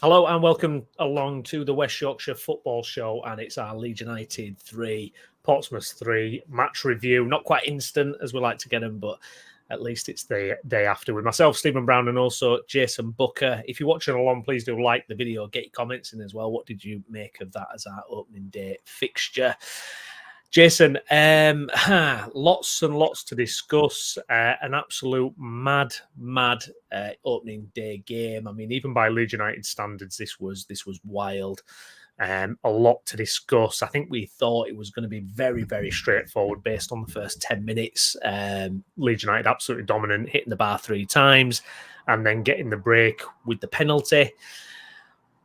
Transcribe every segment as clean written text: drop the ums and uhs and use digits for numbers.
Hello and welcome along to the West Yorkshire Football Show, and it's our Leeds United 3, Portsmouth 3 match review. Not quite instant as we like to get them, but at least it's the day after with myself, Stephen Brown, and also Jason Booker. If you're watching along, please do like the video, get your comments in as well. What did you make of that as our opening day fixture? Jason, lots and lots to discuss. An absolute mad opening day game. I mean, even by Leeds United standards, this was wild. A lot to discuss. I think we thought it was going to be very, very straightforward based on the first 10 minutes. Leeds United absolutely dominant, hitting the bar 3 times and then getting the break with the penalty.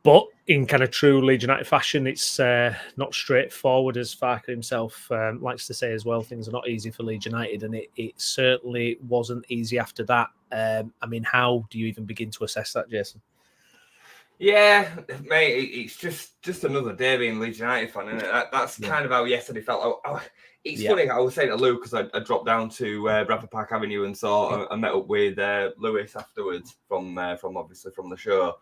But in kind of true Leeds United fashion, it's not straightforward, as Farke himself likes to say as well. Things are not easy for Leeds United, and it certainly wasn't easy after that. I mean, how do you even begin to assess that, Jason? Yeah, mate, it's just another day being a Leeds United fan, isn't it? That's kind of how yesterday felt. It's funny, I was saying to Lou, because I dropped down to Bradford Park Avenue and I met up with Lewis afterwards from obviously from the show.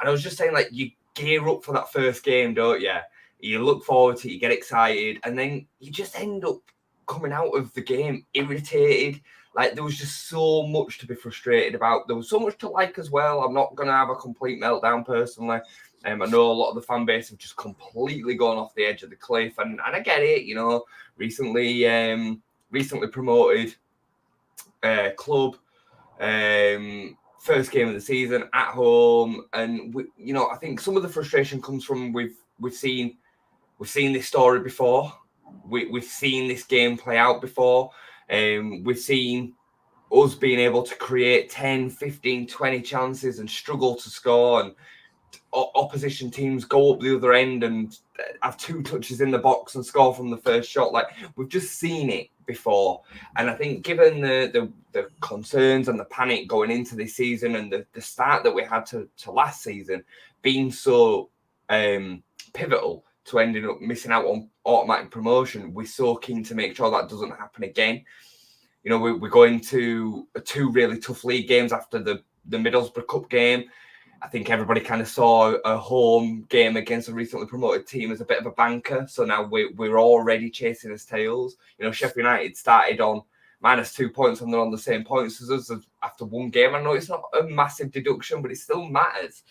And I was just saying, like, you gear up for that first game, don't you? You look forward to it, you get excited, and then you just end up coming out of the game irritated. Like, there was just so much to be frustrated about. There was so much to like as well. I'm not going to have a complete meltdown personally. I know a lot of the fan base have just completely gone off the edge of the cliff, and I get it, you know, recently promoted club, first game of the season at home, and I think some of the frustration comes from we've seen this story before. We've seen this game play out before. We've seen us being able to create 10, 15, 20 chances and struggle to score, and opposition teams go up the other end and have 2 touches in the box and score from the first shot. Like, we've just seen it before. And I think given the concerns and the panic going into this season and the start that we had to last season being so pivotal to ending up missing out on automatic promotion, we're so keen to make sure that doesn't happen again. You know, we're going to 2 really tough league games after the Middlesbrough Cup game. I think everybody kind of saw a home game against a recently promoted team as a bit of a banker. So now we're already chasing his tails. You know, Sheffield United started on -2 points and they're on the same points as us after 1 game. I know it's not a massive deduction, but it still matters.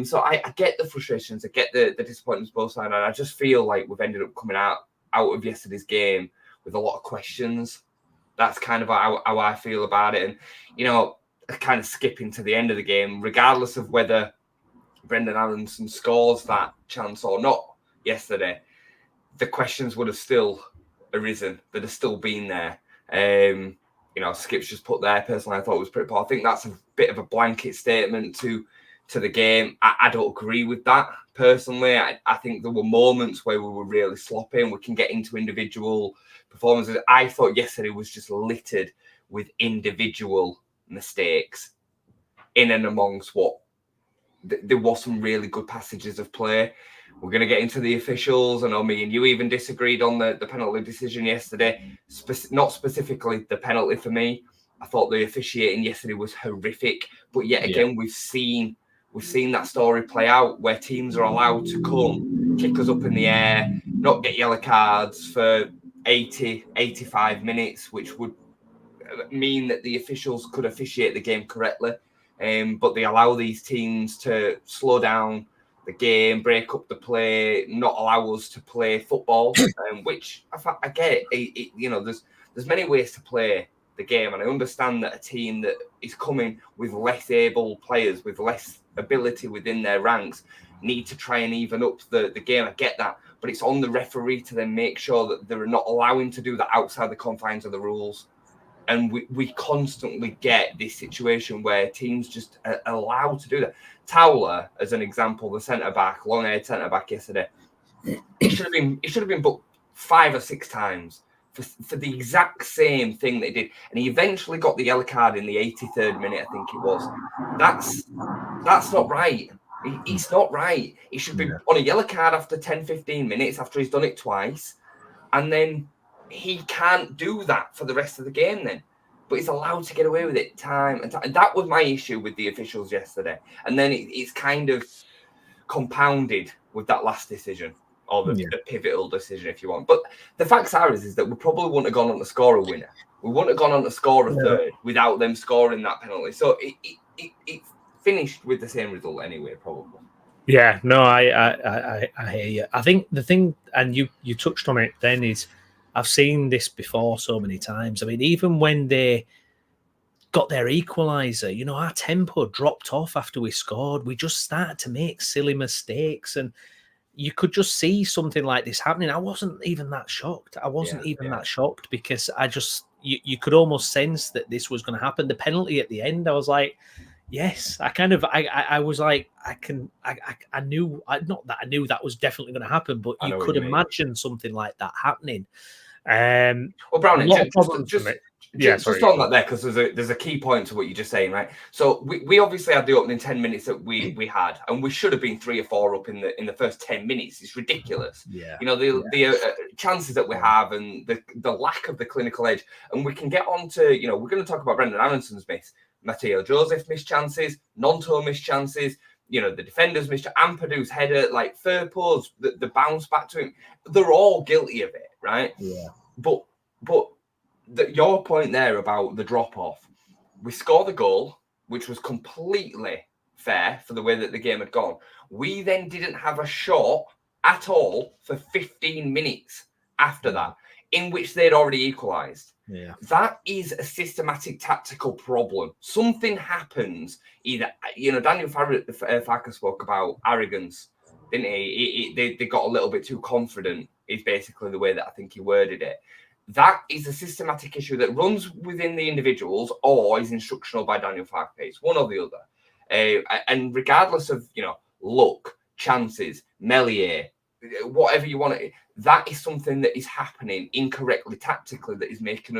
So I get the frustrations, I get the disappointments both sides, and I just feel like we've ended up coming out of yesterday's game with a lot of questions. That's kind of how I feel about it. And, you know, kind of skipping to the end of the game, regardless of whether Brendan Aronson scores that chance or not yesterday, the questions would have still arisen. They'd have still been there. You know, Skip's just put there, personally, I thought it was pretty poor. I think that's a bit of a blanket statement to the game. I don't agree with that, personally. I think there were moments where we were really sloppy, and we can get into individual performances. I thought yesterday was just littered with individual mistakes in and amongst what there was some really good passages of play. We're going to get into the officials. I know me and you even disagreed on the penalty decision yesterday. Not specifically the penalty for me. I thought the officiating yesterday was horrific. But yet again, we've seen that story play out where teams are allowed to come, kick us up in the air, not get yellow cards for 80, 85 minutes, which would mean that the officials could officiate the game correctly. But they allow these teams to slow down the game, break up the play, not allow us to play football, which I get it. You know, there's many ways to play the game, and I understand that a team that is coming with less able players, with less ability within their ranks, need to try and even up the game. I get that, but it's on the referee to then make sure that they're not allowing to do that outside the confines of the rules. And we constantly get this situation where teams just are allowed to do that. Towler, as an example, the centre-back, long-haired centre-back yesterday, it should have been booked 5 or 6 times for the exact same thing they did. And he eventually got the yellow card in the 83rd minute, I think it was. That's not right. It's not right. He should be on a yellow card after 10, 15 minutes after he's done it twice. And then he can't do that for the rest of the game then. but he's allowed to get away with it time and time. And that was my issue with the officials yesterday. And then it's kind of compounded with that last decision, or the pivotal decision, if you want. But the facts are is that we probably wouldn't have gone on to score a winner. We wouldn't have gone on to score a third without them scoring that penalty. So it finished with the same result anyway, probably. Yeah, no, I hear you. I think the thing, and you touched on it then, is I've seen this before so many times. I mean, even when they got their equaliser, you know, our tempo dropped off after we scored. We just started to make silly mistakes, and you could just see something like this happening. I wasn't even that shocked. I wasn't even that shocked, because I just, you could almost sense that this was going to happen. The penalty at the end, I was like, yes, I was like, I knew, not that I knew that was definitely going to happen, but you could imagine something like that happening. Well, Browney, just on that there, because there's a key point to what you're just saying, right? So we obviously had the opening 10 minutes that we had, and we should have been 3 or 4 up in the first 10 minutes. It's ridiculous. Yeah, you know, the chances that we have, and the lack of the clinical edge. And we can get on to, you know, we're going to talk about Brendan Aronson's miss, Matteo Joseph missed chances, Nonto missed chances. You know, the defenders missed, Ampadu's header, like Firpo's, the bounce back to him. They're all guilty of it, right? Yeah. But your point there about the drop-off, we score the goal, which was completely fair for the way that the game had gone. We then didn't have a shot at all for 15 minutes after that, in which they'd already equalised. Yeah. That is a systematic tactical problem. Something happens, either, you know, Daniel Farke spoke about arrogance, didn't he? They got a little bit too confident, is basically the way that I think he worded it. That is a systematic issue that runs within the individuals, or is instructional by Daniel Farke. It's one or the other. And regardless of, you know, luck, chances, Melier, whatever you want to, that is something that is happening incorrectly tactically, that is making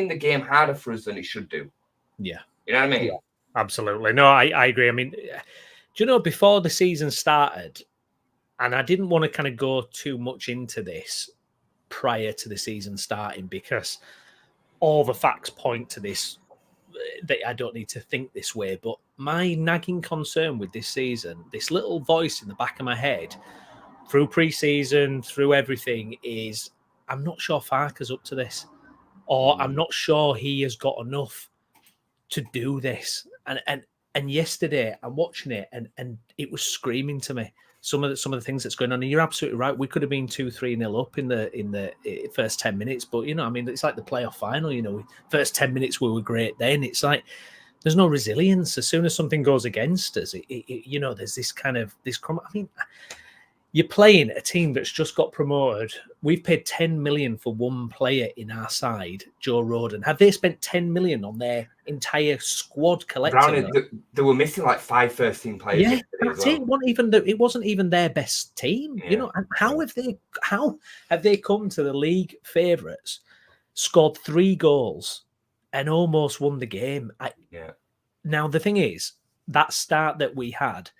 the game harder for us than it should do. Yeah. You know what I mean? Yeah, absolutely. No, I agree. I mean, do you know, before the season started, and I didn't want to kind of go too much into this prior to the season starting, because all the facts point to this, that I don't need to think this way, but my nagging concern with this season, this little voice in the back of my head through pre-season, through everything, is I'm not sure Farke's up to this, or I'm not sure he has got enough to do this. And yesterday I'm watching it, and it was screaming to me some of the things that's going on. And you're absolutely right. We could have been 2-3-0 up in the first 10 minutes, but, you know, I mean, it's like the playoff final. You know, first 10 minutes we were great. Then it's like there's no resilience. As soon as something goes against us, you know, there's this kind of this. I mean, you're playing a team that's just got promoted. We've paid 10 million for one player in our side, Joe Roden. Have they spent 10 million on their entire squad collectively? Brownie, they were missing like 5 first-team players. Yeah, that's it. It wasn't even their best team. Yeah. You know, and how have they come to the league favourites, scored 3 goals, and almost won the game? Now the thing is, that start that we had,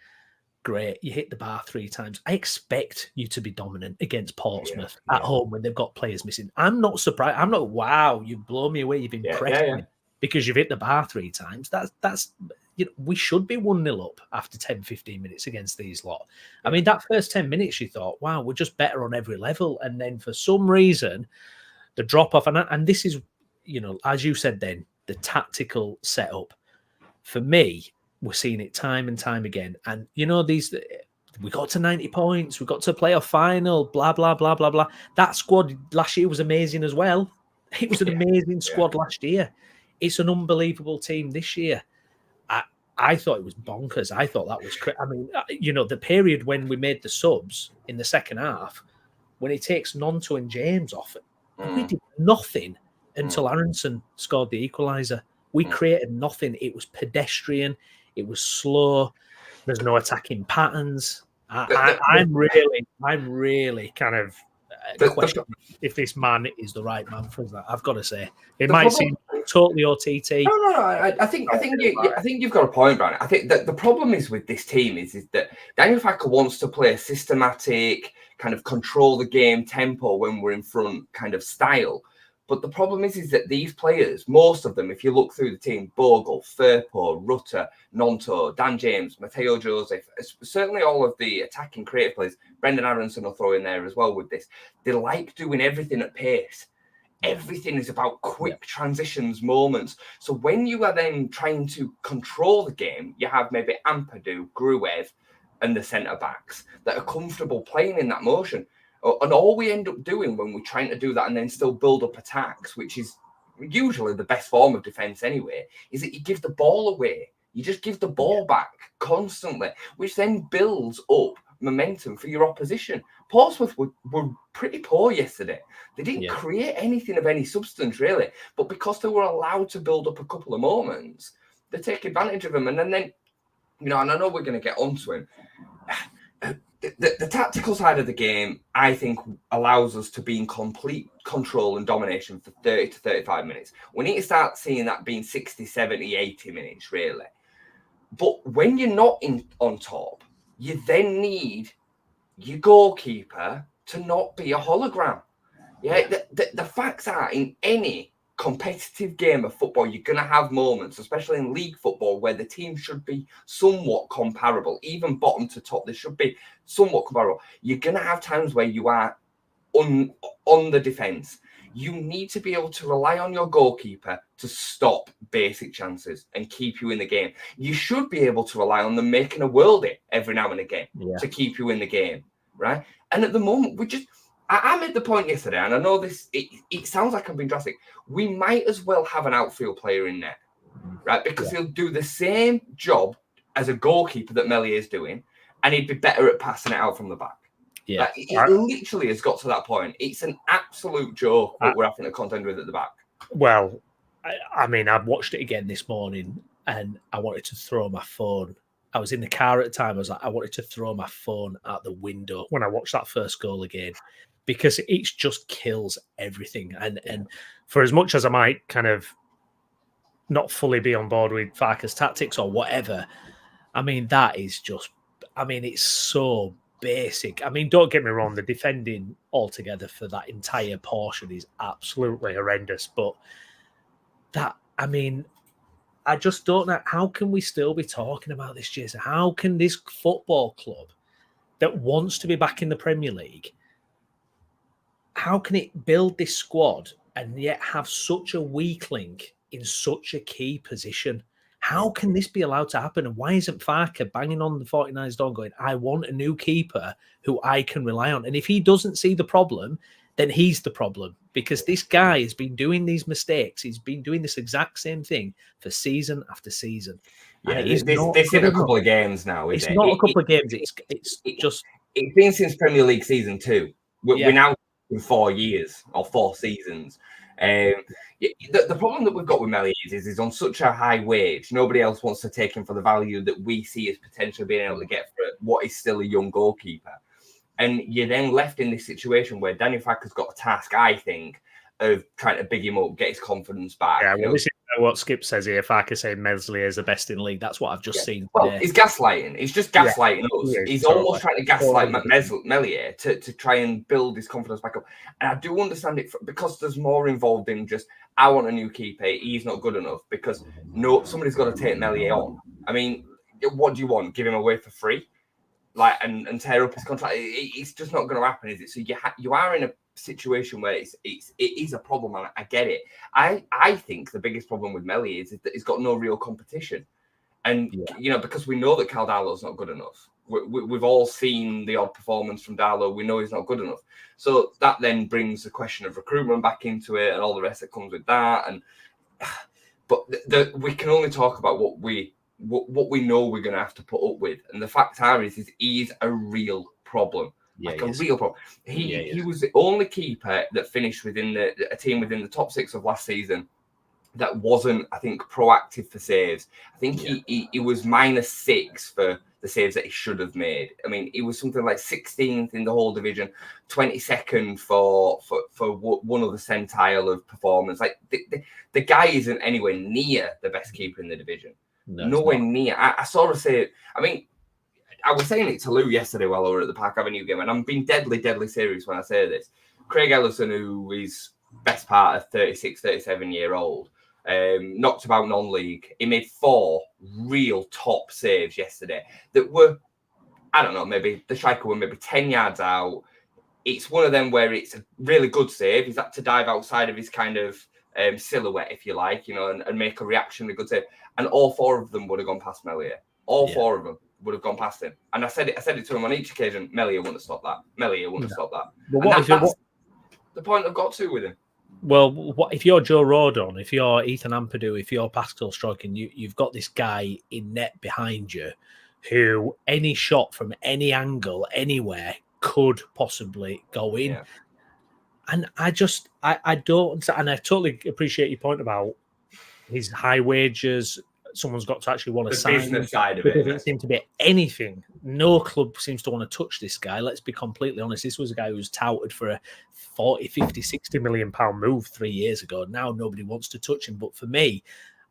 great. You hit the bar 3 times. I expect you to be dominant against Portsmouth at home when they've got players missing. I'm not surprised. I'm not, wow, you blow me away. You've impressed me because you've hit the bar 3 times. That's you know, we should be 1-0 up after 10, 15 minutes against these lot. I mean, that first 10 minutes, you thought, wow, we're just better on every level. And then for some reason, the drop off, and this is, you know, as you said then, the tactical setup. For me, we're seeing it time and time again. And, you know, we got to 90 points. We got to a playoff final, blah, blah, blah, blah, blah. That squad last year was amazing as well. It was an amazing squad last year. It's an unbelievable team this year. I thought it was bonkers. I thought that was I mean, you know, the period when we made the subs in the second half, when he takes Nonto and James off, we did nothing until Aronson scored the equaliser. We created nothing. It was pedestrian. It was slow. There's no attacking patterns. I'm really kind of questioning if this man is the right man for that. I've got to say, it might seem totally OTT. No. I think you've got a point, Brian. I think that the problem is with this team is that Daniel Farke wants to play a systematic, kind of control the game tempo when we're in front kind of style. But the problem is that these players, most of them, if you look through the team, Bogle, Firpo, Rutter, Nonto, Dan James, Matteo Joseph, certainly all of the attacking creative players, Brendan Aronson will throw in there as well with this. They like doing everything at pace. Everything is about quick transitions, moments. So when you are then trying to control the game, you have maybe Ampadu, Gruev, and the centre-backs that are comfortable playing in that motion. And all we end up doing when we're trying to do that and then still build up attacks, which is usually the best form of defence anyway, is that you give the ball away. You just give the ball back constantly, which then builds up momentum for your opposition. Portsmouth were pretty poor yesterday. They didn't create anything of any substance, really. But because they were allowed to build up a couple of moments, they take advantage of them. And then and I know we're going to get onto him. The tactical side of the game, I think, allows us to be in complete control and domination for 30 to 35 minutes. We need to start seeing that being 60, 70, 80 minutes, really. But when you're not on top, you then need your goalkeeper to not be a hologram. The facts are, in any competitive game of football, you're going to have moments, especially in league football, where the team should be somewhat comparable. Even bottom to top, they should be somewhat comparable. You're going to have times where you are on the defence. You need to be able to rely on your goalkeeper to stop basic chances and keep you in the game. You should be able to rely on them making a worldie every now and again to keep you in the game, right? And at the moment, I made the point yesterday, and I know this, it sounds like I'm being drastic. We might as well have an outfield player in there, right? Because he'll do the same job as a goalkeeper that Meslier is doing, and he'd be better at passing it out from the back. Yeah, it literally has got to that point. It's an absolute joke what we're having to contend with at the back. Well, I mean, I've watched it again this morning, and I wanted to throw my phone. I was in the car at the time. I wanted to throw my phone out the window when I watched that first goal again, because it just kills everything. And for as much as I might kind of not fully be on board with Farke's tactics or whatever, I mean, that is just, it's so basic. I mean, don't get me wrong, the defending altogether for that entire portion is absolutely horrendous. But I just don't know. How can we still be talking about this, Jason? How can this football club that wants to be back in the Premier League, how can it build this squad and yet have such a weak link in such a key position? How can this be allowed to happen? And why isn't Farke banging on the 49ers door going, I want a new keeper who I can rely on? And if he doesn't see the problem, then he's the problem, because this guy has been doing these mistakes. He's been doing this exact same thing for season after season. Yeah, this in a couple of games now. It's not a couple of games. It's just... It's been since Premier League season 2. We're now in 4 years or 4 seasons. The problem that we've got with Meslier is he's on such a high wage. Nobody else wants to take him for the value that we see as potentially being able to get for what is still a young goalkeeper. And you're then left in this situation where Daniel Farke's got a task, I think, of trying to big him up, get his confidence back. Yeah, well, this is what Skip says here. Farke saying Meslier is the best in the league. That's what I've just seen. Well, it's gaslighting. It's just gaslighting us. He's almost trying to gaslight Meslier to try and build his confidence back up. And I do understand it because there's more involved in just, I want a new keeper. He's not good enough, because somebody's got to take Meslier on. I mean, what do you want? Give him away for free? And tear up his contract? It's just not going to happen, is it? So you are in a situation where it is a problem, and I get it. I think the biggest problem with Meslier is that he's got no real competition, and because we know that Caldalo's not good enough. We've all seen the odd performance from Darlow. We know he's not good enough. So that then brings the question of recruitment back into it, and all the rest that comes with that. But we can only talk about what we know we're going to have to put up with, and the fact is he's a real problem. A real problem. He was the only keeper that finished within a team within the top 6 of last season that wasn't, I think, proactive for saves. I think he was -6 for the saves that he should have made. I mean, he was something like 16th in the whole division, 22nd for one of the centile of performance. Like the guy isn't anywhere near the best keeper in the division. Nowhere near. I sort of say, I mean, I was saying it to Lou yesterday while we were at the Park Avenue game, and I'm being deadly, deadly serious when I say this. Craig Ellison, who is best part of 36, 37-year-old. Knocked about non-league. He made 4 real top saves yesterday that were, I don't know, maybe the striker were maybe 10 yards out. It's one of them where it's a really good save. He's had to dive outside of his kind of silhouette, if you like, and make a reaction, a good save. And all 4 of them would have gone past Meslier. All 4 of them would have gone past him. And I said it to him on each occasion. Meslier wouldn't have stopped that. Meslier wouldn't have stopped that. Well, that's the point I've got to with him. Well, what if you're Joe Rodon, if you're Ethan Ampadu, if you're Pascal Strokin, you've got this guy in net behind you who any shot from any angle, anywhere, could possibly go in. Yeah. And I don't, and I totally appreciate your point about his high wages. Someone's got to actually want to sign him. The business side of it. There doesn't seem to be anything. No club seems to want to touch this guy. Let's be completely honest. This was a guy who was touted for a 40, 50, 60 million pound move 3 years ago. Now nobody wants to touch him. But for me,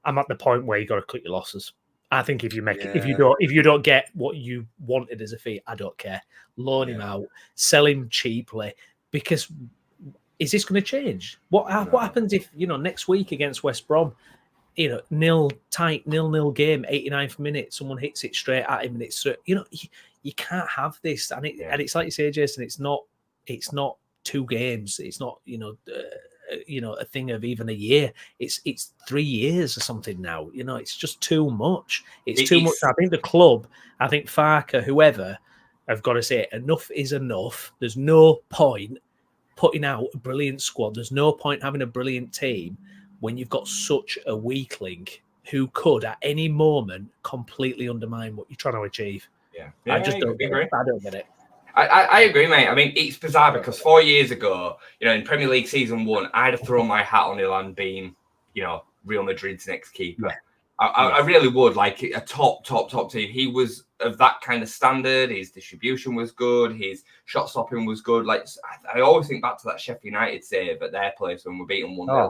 I'm at the point where you got to cut your losses. I think if you make it, if you don't get what you wanted as a fee, I don't care. Loan him out, sell him cheaply, because is this going to change? What happens if next week against West Brom, nil game, 89th minute, someone hits it straight at him, and it's you can't have this, and it's like you say, Jason, it's not 2 games, it's not a thing of even a year. It's 3 years or something now. It's just too much. It's too much. I think the club, I think Farke, whoever, have got to say enough is enough. There's no point putting out a brilliant squad. There's no point having a brilliant team when you've got such a weakling who could at any moment completely undermine what you're trying to achieve. I just don't get it. I don't get it. I agree, mate. I mean, it's bizarre because 4 years ago, in Premier League season 1, I'd have thrown my hat on Ilan being, Real Madrid's next keeper. Yeah. I really would, like a top team. He was of that kind of standard. His distribution was good. His shot stopping was good. Like, I always think back to that Sheffield United save at their place when we're beating 1-0.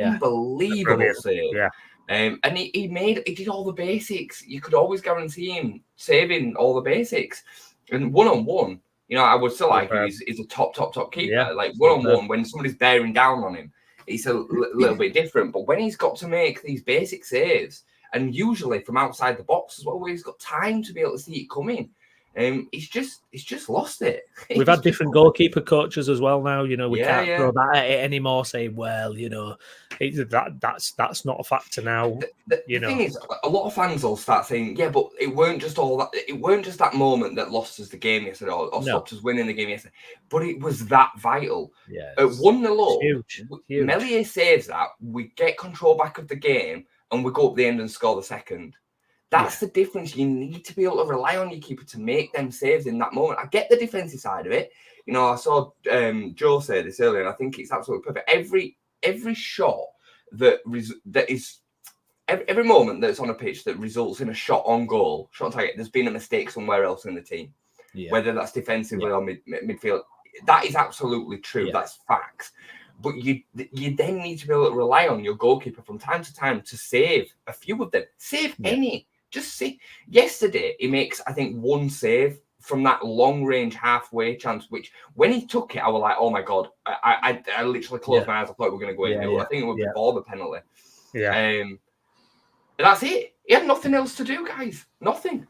Unbelievable save. Yeah. And he did all the basics. You could always guarantee him saving all the basics. And one-on-one, I would still argue he's a top keeper. Yeah. Like one-on-one, when somebody's bearing down on him, it's a little bit different. But when he's got to make these basic saves, and usually from outside the box as well, where he's got time to be able to see it coming, he's just lost it. We've had different goalkeeper coaches as well now. We can't throw that at it anymore. Saying, well, that's not a factor now. The thing is, a lot of fans will start saying, yeah, but it weren't just all that. It weren't just that moment that lost us the game yesterday, or stopped us winning the game yesterday. But it was that vital. Yeah, at 1-0 up, huge. Meslier saves that. We get control back of the game, and we go up the end and score the second. That's the difference. You need to be able to rely on your keeper to make them saves in that moment. I get the defensive side of it. I saw Joe say this earlier, and I think it's absolutely perfect. Every shot every moment that's on a pitch that results in a shot on goal, shot on target, there's been a mistake somewhere else in the team. Yeah. Whether that's defensively or midfield. That is absolutely true. Yeah. That's facts. But you then need to be able to rely on your goalkeeper from time to time to save a few of them. Save any. Just see. Yesterday, he makes, I think, 1 save from that long-range halfway chance, which when he took it, I was like, oh, my God. I literally closed my eyes. I thought we were going to go in. I think it was before the penalty. Yeah. That's it. He had nothing else to do, guys. Nothing.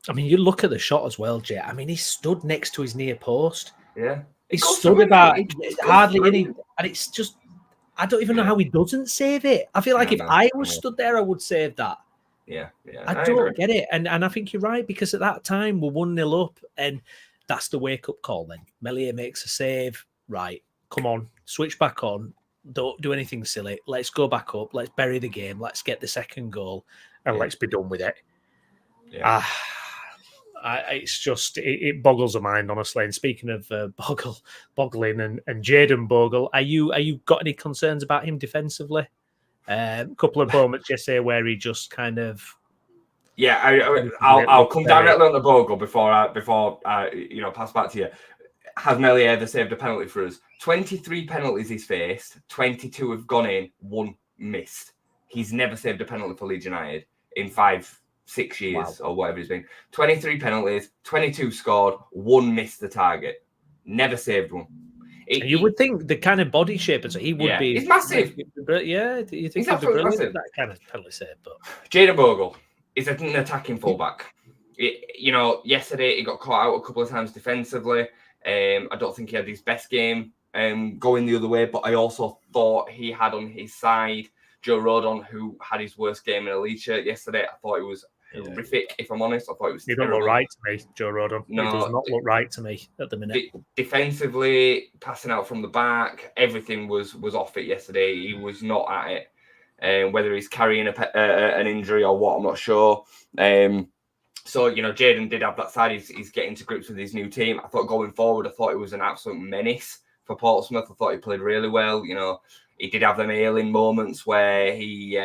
I mean, you look at the shot as well, Jay. I mean, he stood next to his near post. Yeah. He stood about hardly any, and it's just, I don't even know how he doesn't save it. I feel like if I was stood there, I would save that. Yeah. I don't get it. And I think you're right, because at that time we're 1-0 up, and that's the wake-up call then. Meslier makes a save. Right, come on, switch back on. Don't do anything silly. Let's go back up. Let's bury the game. Let's get the second goal, and let's be done with it. Yeah. It's just, it boggles the mind, honestly. And speaking of boggling and Jayden Bogle, are you got any concerns about him defensively? A couple of moments yesterday where he just kind of... Yeah, I'll come directly on the Bogle before I pass back to you. Has Meslier ever saved a penalty for us? 23 penalties he's faced, 22 have gone in, 1 missed. He's never saved a penalty for Leeds United in 5-6 years or whatever it's been. 23 penalties, 22 scored, 1 missed the target. Never saved one. You would think the kind of body shape, he would be. He's massive. Yeah, you think he's he'd be brilliant massive. at that kind of penalty save. But Jayden Bogle is an attacking fullback. Yesterday he got caught out a couple of times defensively. I don't think he had his best game going the other way, but I also thought he had on his side Joe Rodon, who had his worst game in a Leeds shirt yesterday. I thought it was horrific, if I'm honest. I thought it was terrible. He don't look right to me, Joe Rodon. No, he does not look right to me at the minute. Defensively, passing out from the back, everything was off it yesterday. He was not at it. Whether he's carrying an injury or what, I'm not sure. So, Jayden did have that side. He's getting to grips with his new team. I thought going forward, I thought it was an absolute menace for Portsmouth. I thought he played really well. He did have them ailing moments where he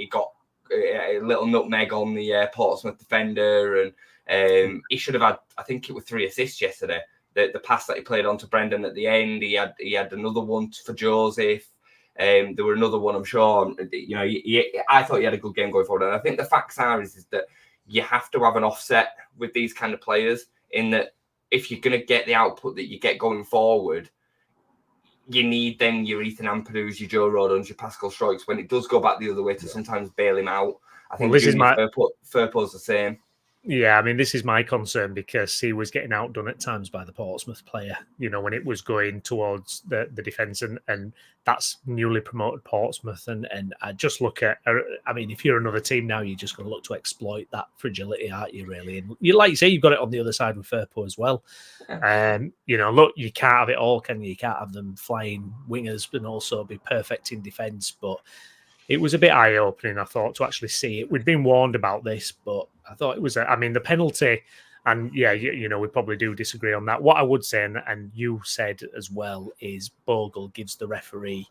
got a little nutmeg on the Portsmouth defender, and he should have had, I think it was 3 assists yesterday. The pass that he played on to Brendan at the end, he had another one for Joseph. There were another one, I'm sure. I thought he had a good game going forward, and I think the facts are is that you have to have an offset with these kind of players, in that if you're going to get the output that you get going forward, you need then your Ethan Ampadu's, your Joe Rodons, your Pascal Strikes, when it does go back the other way, to sometimes bail him out. I think this is Firpo's the same. Yeah, I mean, this is my concern, because he was getting outdone at times by the Portsmouth player, when it was going towards the defence, and that's newly promoted Portsmouth. And I just look at, I mean, if you're another team now, you're just going to look to exploit that fragility, aren't you, really? And like you say, you've got it on the other side with Firpo as well. Look, you can't have it all, can you? You can't have them flying wingers and also be perfect in defence, but it was a bit eye-opening, I thought, to actually see it. We'd been warned about this, but I thought it was, the penalty, and yeah, we probably do disagree on that. What I would say, and you said as well, is Bogle gives the referee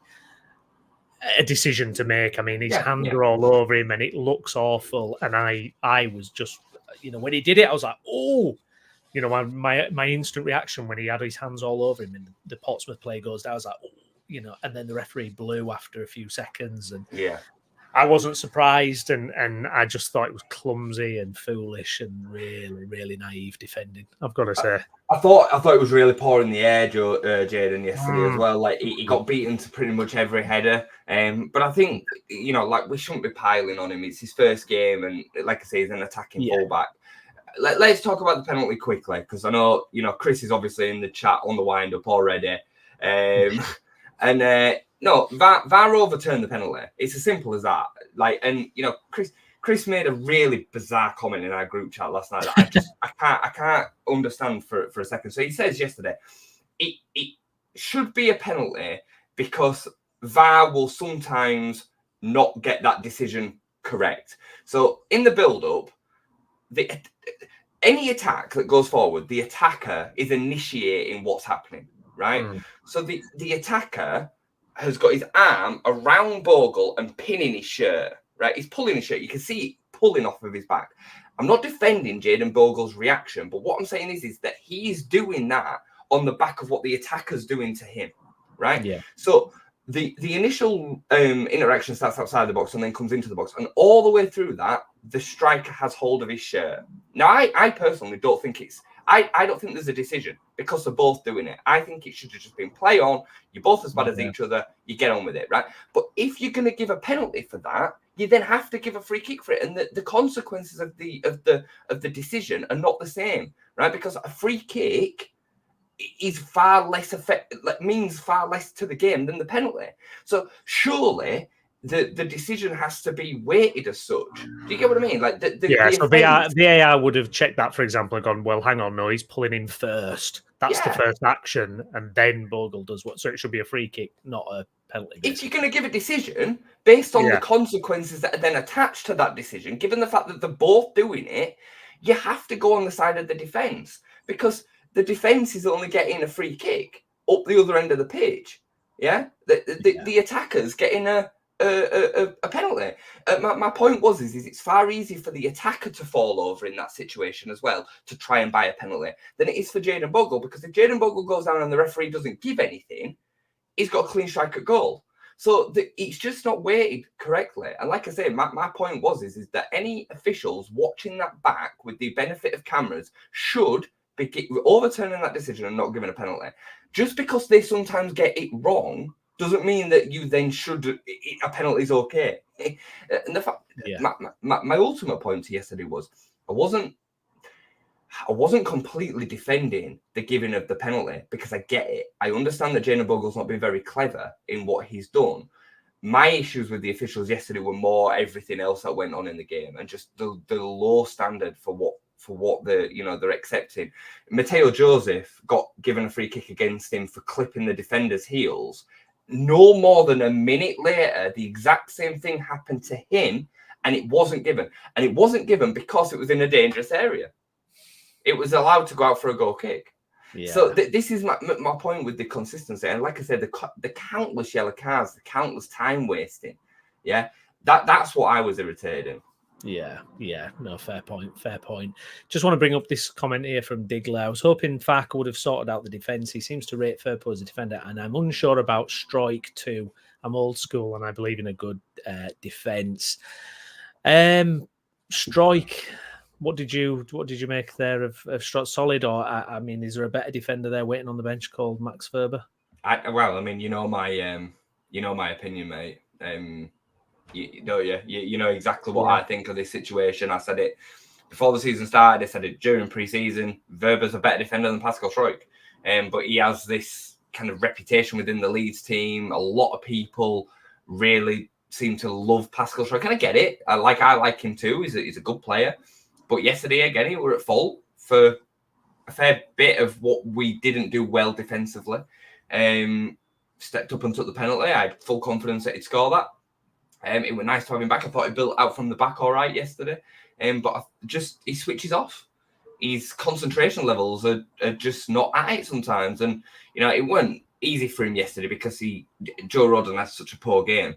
a decision to make. I mean, his hands are all over him, and it looks awful. And I was just, when he did it, I was like, oh, my instant reaction when he had his hands all over him and the Portsmouth player goes down, I was like, oh, and then the referee blew after a few seconds, and I wasn't surprised, and I just thought it was clumsy and foolish and really, really naive defending, I've got to say. I thought it was really poor in the air, Jayden, yesterday as well. Like he got beaten to pretty much every header. But I think we shouldn't be piling on him. It's his first game, and like I say, he's an attacking fullback. Let's talk about the penalty quickly, because I know Chris is obviously in the chat on the wind up already. No, VAR overturned the penalty. It's as simple as that. Chris made a really bizarre comment in our group chat last night that I can't understand for a second. So he says yesterday, it should be a penalty because VAR will sometimes not get that decision correct. So in the build-up, any attack that goes forward, the attacker is initiating what's happening, right? So the attacker has got his arm around Bogle and pinning his shirt, right? He's pulling his shirt. You can see it pulling off of his back. I'm not defending Jayden Bogle's reaction, but what I'm saying is that he's doing that on the back of what the attacker's doing to him, right? Yeah. So the initial interaction starts outside the box and then comes into the box, and all the way through that, the striker has hold of his shirt. Now, I personally don't think it's... I don't think there's a decision because they're both doing it. I think it should have just been play on. You're both as bad as each other. You get on with it, right? But if you're going to give a penalty for that, you then have to give a free kick for it, and the consequences of the decision are not the same, right? Because a free kick is far less means far less to the game than the penalty. So surely the decision has to be weighted as such. Do you get what I mean? So VAR would have checked that, for example, and gone, well, hang on, no, he's pulling in first. That's the first action, and then Bogle does what? So it should be a free kick, not a penalty. If you're going to give a decision based on the consequences that are then attached to that decision, given the fact that they're both doing it, you have to go on the side of the defence, because the defence is only getting a free kick up the other end of the pitch. Yeah, the attacker's getting a penalty. My point was it's far easier for the attacker to fall over in that situation as well, to try and buy a penalty, than it is for Jayden Bogle, because if Jayden Bogle goes down and the referee doesn't give anything, he's got a clean strike at goal. So it's just not weighted correctly. And like I say, my point was is that any officials watching that back with the benefit of cameras should overturning that decision and not giving a penalty. Just because they sometimes get it wrong doesn't mean that you then should a penalty is okay. And the fact, my ultimate point to yesterday was I wasn't completely defending the giving of the penalty because I get it. I understand that Jayden Bogle's not been very clever in what he's done. My issues with the officials yesterday were more everything else that went on in the game and just the low standard for what they're accepting. Mateo Joseph got given a free kick against him for clipping the defender's heels. No more than a minute later, the exact same thing happened to him, and it wasn't given. And it wasn't given because it was in a dangerous area. It was allowed to go out for a goal kick. Yeah. So this is my point with the consistency. And like I said, the countless yellow cards, the countless time wasting. Yeah, that's what I was irritated in. Yeah. No, fair point. Just want to bring up this comment here from Digler. I was hoping Farke would have sorted out the defence. He seems to rate Firpo as a defender, and I'm unsure about Strike too. I'm old school, and I believe in a good defence. Strike. What did you make there of Strike? Solid, or I mean, is there a better defender there waiting on the bench called Max Ferber? My opinion, mate. You know exactly what I think of this situation. I said it before the season started. I said it during pre-season. Verber's a better defender than Pascal Struijk, but he has this kind of reputation within the Leeds team. A lot of people really seem to love Pascal Struijk, and I get it. I like him too. He's a good player, but yesterday again, we were at fault for a fair bit of what we didn't do well defensively. Stepped up and took the penalty. I had full confidence that he'd score that. It was nice to have him back. I thought he built out from the back all right yesterday. But he switches off. His concentration levels are just not at it sometimes. And, it wasn't easy for him yesterday because Joe Rodon has such a poor game.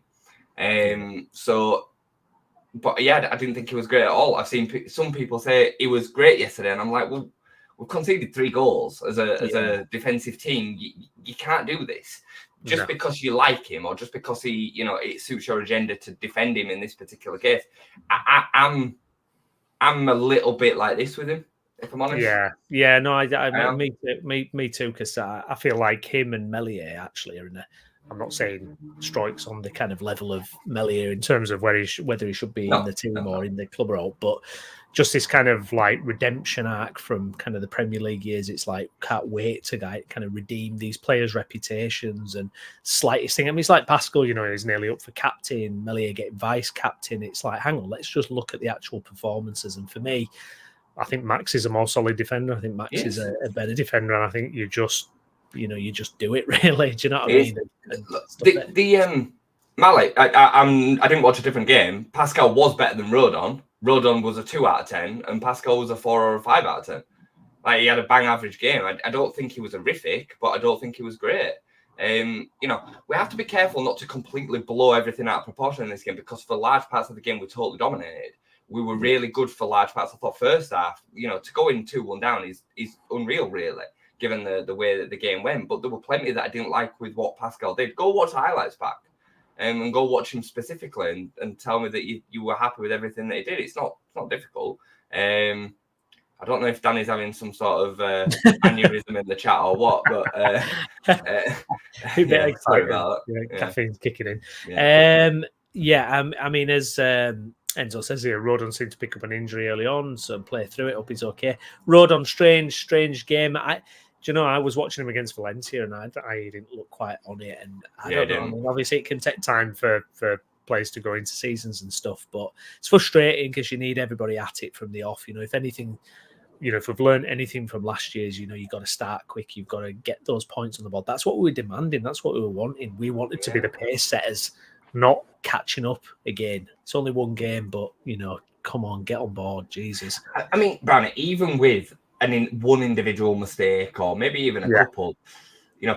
But yeah, I didn't think he was great at all. I've seen some people say he was great yesterday. And I'm like, well, we've conceded 3 goals as a defensive team. You can't do this. Just because you like him or just because he, it suits your agenda to defend him in this particular case. I'm a little bit like this with him, if I'm honest. Yeah. No, me too, because I feel like him and Meslier actually are in I'm not saying Strike's on the kind of level of Meslier in terms of whether he should be in the team or in the club role, but just this kind of like redemption arc from kind of the Premier League years. It's like, can't wait to kind of redeem these players' reputations and slightest thing. I mean, it's like Pascal, he's nearly up for captain, Meslier getting vice captain. It's like, hang on, let's just look at the actual performances. And for me, I think Max is a more solid defender. I think Max is a better defender. And I think you just do it, really. Do you know what I mean? Malik, I didn't watch a different game. Pascal was better than Rodon. Rodon was a 2 out of 10, and Pascal was a 4 or a 5 out of 10. Like, he had a bang average game. I don't think he was horrific, but I don't think he was great. We have to be careful not to completely blow everything out of proportion in this game, because for large parts of the game we totally dominated. We were really good for large parts. I thought first half, to go in 2-1 down is unreal, really, given the way that the game went. But there were plenty that I didn't like with what Pascal did. Go watch the highlights back. And go watch him specifically and tell me that you were happy with everything that he did. It's not difficult. I don't know if Danny's having some sort of aneurysm in the chat or what, but sorry about that. Caffeine's kicking in. I mean, as Enzo says here, Rodon seemed to pick up an injury early on, so play through it. Hope he's okay. Rodon, strange game. I was watching him against Valencia, and I didn't look quite on it. And I don't know. I mean, obviously, it can take time for players to go into seasons and stuff, but it's frustrating because you need everybody at it from the off. If anything, if we've learned anything from last year's, you've got to start quick. You've got to get those points on the board. That's what we were demanding. That's what we were wanting. We wanted to be the pace setters, not catching up again. It's only one game, but, come on, get on board. Jesus. I mean, Browney, even with one individual mistake or maybe even a couple,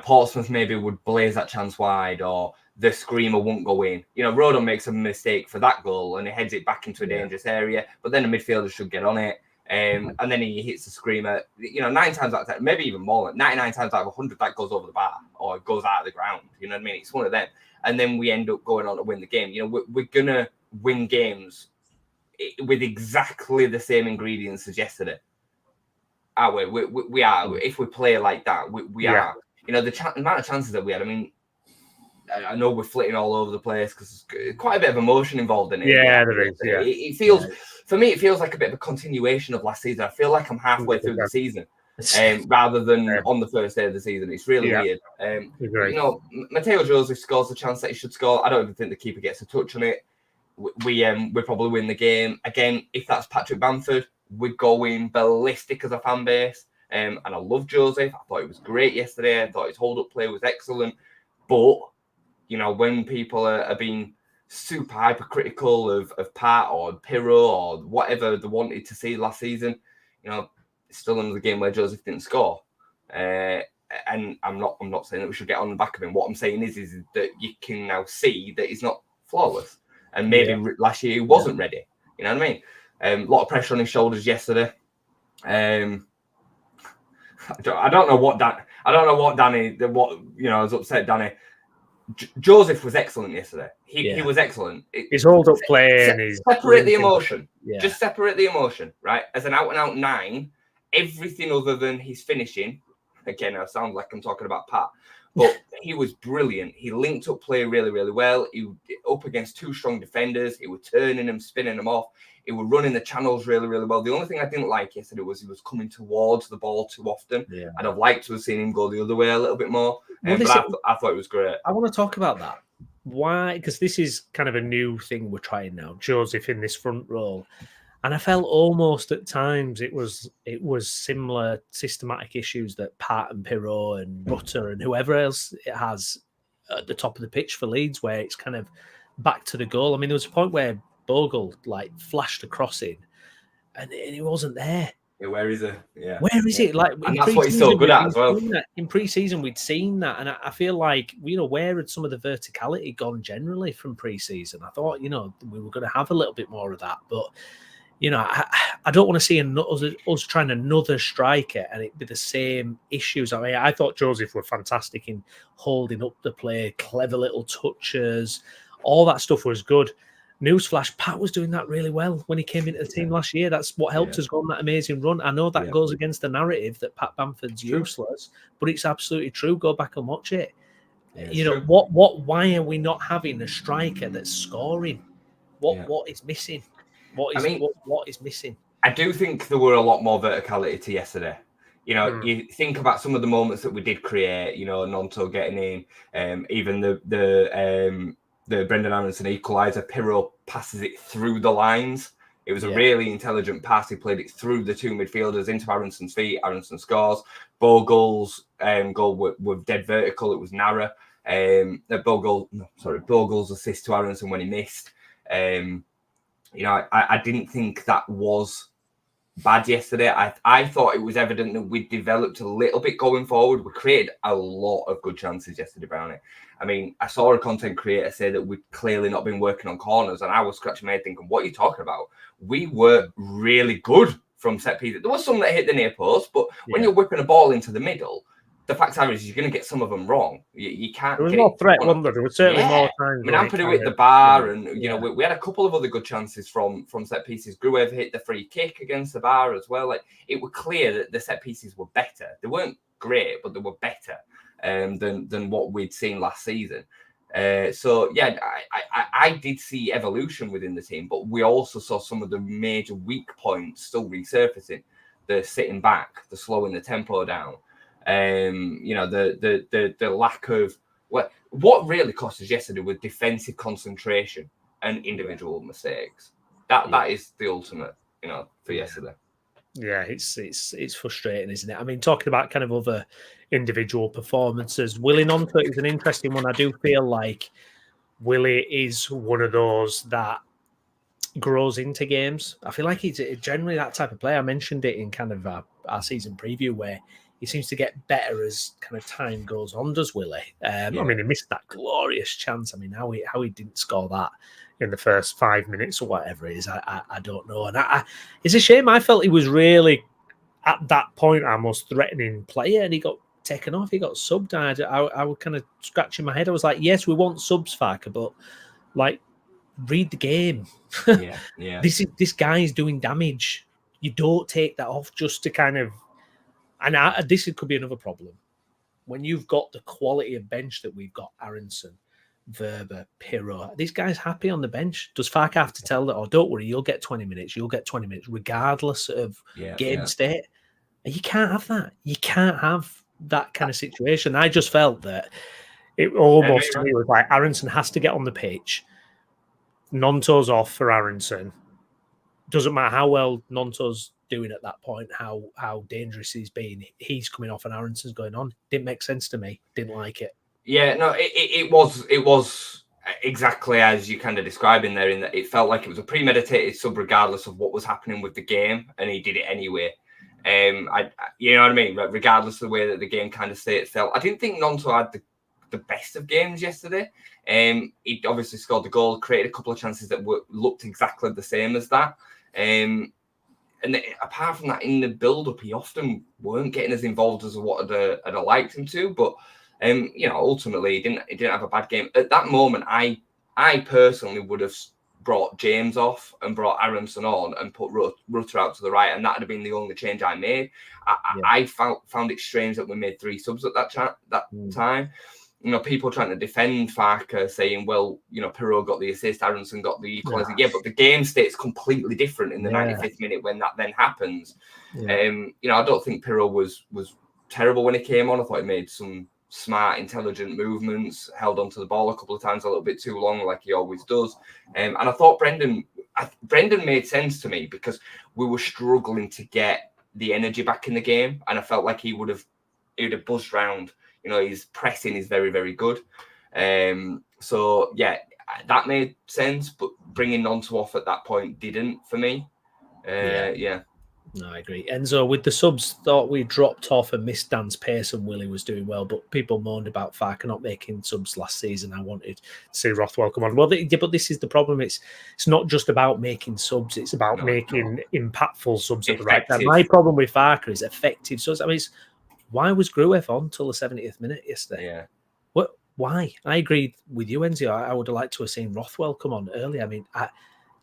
Portsmouth maybe would blaze that chance wide or the screamer won't go in. Rodon makes a mistake for that goal and he heads it back into a dangerous area, but then the midfielder should get on it. And then he hits the screamer. 9 times out of 10, maybe even more, 99 times out of 100, that goes over the bar or it goes out of the ground. You know what I mean? It's one of them. And then we end up going on to win the game. We're going to win games with exactly the same ingredients as yesterday. are we? We are. If we play like that, we are. You know, the amount of chances that we had. I mean, I know we're flitting all over the place because there's quite a bit of emotion involved in it. Yeah, there is. Yeah, it feels for me. It feels like a bit of a continuation of last season. I feel like I'm halfway through the season, rather than on the first day of the season. It's really weird. But, you know, Matteo Joseph scores the chance that he should score. I don't even think the keeper gets a touch on it. We probably win the game again. If that's Patrick Bamford, we're going ballistic as a fan base. And I love Joseph. I thought he was great yesterday. I thought his hold-up play was excellent. But, you know, when people are being super hypercritical of Pat or Pirro or whatever they wanted to see last season, you know, it's still another game where Joseph didn't score. And I'm not saying that we should get on the back of him. What I'm saying is that you can now see that he's not flawless. And maybe last year he wasn't ready. You know what I mean? A lot of pressure on his shoulders yesterday. I don't know what Danny has upset Danny. Joseph was excellent yesterday. He was excellent. His hold up play and his separate the emotion. Just separate the emotion, right? As an out and out 9, everything other than his finishing. Again, I sound like I'm talking about Pat, but he was brilliant. He linked up play really, really well. He was up against 2 strong defenders. He was turning them, spinning them off. He was running the channels really, really well. The only thing I didn't like yesterday was he was coming towards the ball too often. I'd have liked to have seen him go the other way a little bit more. But I thought it was great. I want to talk about that. Why? Because this is kind of a new thing we're trying now. Joseph in this front row. And I felt almost at times it was similar systematic issues that Pat and Pirro and Rutter and whoever else it has at the top of the pitch for Leeds, where it's kind of back to the goal. I mean, there was a point where Bogle flashed a crossing and he wasn't there. Yeah, where is it? Yeah. Where is it? Like, and that's what he's so good at as well. In pre-season, we'd seen that, and I feel like, you know, where had some of the verticality gone generally from pre-season? I thought, you know, we were going to have a little bit more of that, but you know, I don't want to see us trying another striker and it be the same issues. I mean, I thought Joseph were fantastic in holding up the play, clever little touches, all that stuff was good. Newsflash, Pat was doing that really well when he came into the team last year. That's what helped us go on that amazing run. I know that goes against the narrative that Pat Bamford's useless, but it's absolutely true. Go back and watch it. You know, why are we not having a striker that's scoring? What is missing? What is missing? I do think there were a lot more verticality to yesterday. You know, you think about some of the moments that we did create. You know, Nonto getting in, even the Brendan Aronson equaliser. Pirro passes it through the lines. It was a really intelligent pass. He played it through the 2 midfielders into Aronson's feet. Aronson scores. Bogle's goal was dead vertical. It was narrow. Bogle's assist to Aronson when he missed. You know, I didn't think that was bad yesterday. I thought it was evident that we developed a little bit going forward. We created a lot of good chances yesterday, Browney. I mean, I saw a content creator say that we've clearly not been working on corners, and I was scratching my head thinking, what are you talking about? We were really good from set pieces. There was some that hit the near post, but when you're whipping a ball into the middle, the fact is you're going to get some of them wrong. You can't. There was more threat, wasn't there? There was certainly more times. I mean, Ampadu hit the bar, and you know we had a couple of other good chances from set pieces. Gruev hit the free kick against the bar as well. Like, it was clear that the set pieces were better. They weren't great, but they were better than what we'd seen last season. So yeah, I did see evolution within the team, but we also saw some of the major weak points still resurfacing. The sitting back, the slowing the tempo down. You know, the lack of what really cost us yesterday was defensive concentration and individual mistakes. That is the ultimate, you know, for yesterday. Yeah, it's frustrating, isn't it? I mean, talking about kind of other individual performances, Willie Nonto is an interesting one. I do feel like Willie is one of those that grows into games. I feel like he's generally that type of player. I mentioned it in kind of our season preview where he seems to get better as kind of time goes on, does Willie? I mean, he missed that glorious chance. I mean, how he didn't score that in the first 5 minutes or whatever it is, I don't know. And it's a shame. I felt he was really, at that point, our most threatening player, and he got taken off. He got subbed. I was kind of scratching my head. I was like, yes, we want subs, Farke, but like, read the game. This guy is doing damage. You don't take that off just to kind of And this could be another problem. When you've got the quality of bench that we've got, Aronson, Verba, Pirro, these guys happy on the bench? Does Farke have to tell that, oh, don't worry, you'll get 20 minutes, regardless of game state? And you can't have that. You can't have that kind of situation. I just felt that it almost to me was like Aronson has to get on the pitch. Nonto's off for Aronson. Doesn't matter how well Nonto's doing at that point, how dangerous he's been. He's coming off and Aronson's going on. Didn't make sense to me. Didn't like it. Yeah, no, it was exactly as you kind of described in there, in that it felt like it was a premeditated sub regardless of what was happening with the game, and he did it anyway. You know what I mean? Regardless of the way that the game kind of felt. I didn't think Nonto had the best of games yesterday. He obviously scored the goal, created a couple of chances that looked exactly the same as that. And apart from that, in the build-up, he often weren't getting as involved as what I'd liked him to. But ultimately, he didn't have a bad game. At that moment, I personally would have brought James off and brought Aronson on and put Rutter out to the right, and that would have been the only change I made. I found it strange that we made 3 subs at that time. People trying to defend Farke, saying, well, Pirro got the assist, Aronson got the equaliser. Yeah, but the game state's completely different in the 95th minute when that then happens. I don't think Pirro was terrible when he came on. I thought he made some smart, intelligent movements, held onto the ball a couple of times a little bit too long, like he always does. And I thought Brendan made sense to me because we were struggling to get the energy back in the game, and I felt like he would have buzzed round. His pressing is very, very good. So yeah, that made sense, but bringing Nonto off at that point didn't for me. No, I agree. Enzo, with the subs, thought we dropped off and missed Dan's pace and Willie was doing well, but people moaned about Farke not making subs last season. I wanted to see Rothwell come on. Well, but this is the problem. It's not just about making subs. It's about making impactful subs at the right time. My problem with Farke is effective subs. I mean, why was Gruev on till the 70th minute yesterday? Yeah. What? Why? I agreed with you, Enzo. I would have liked to have seen Rothwell come on early. I mean,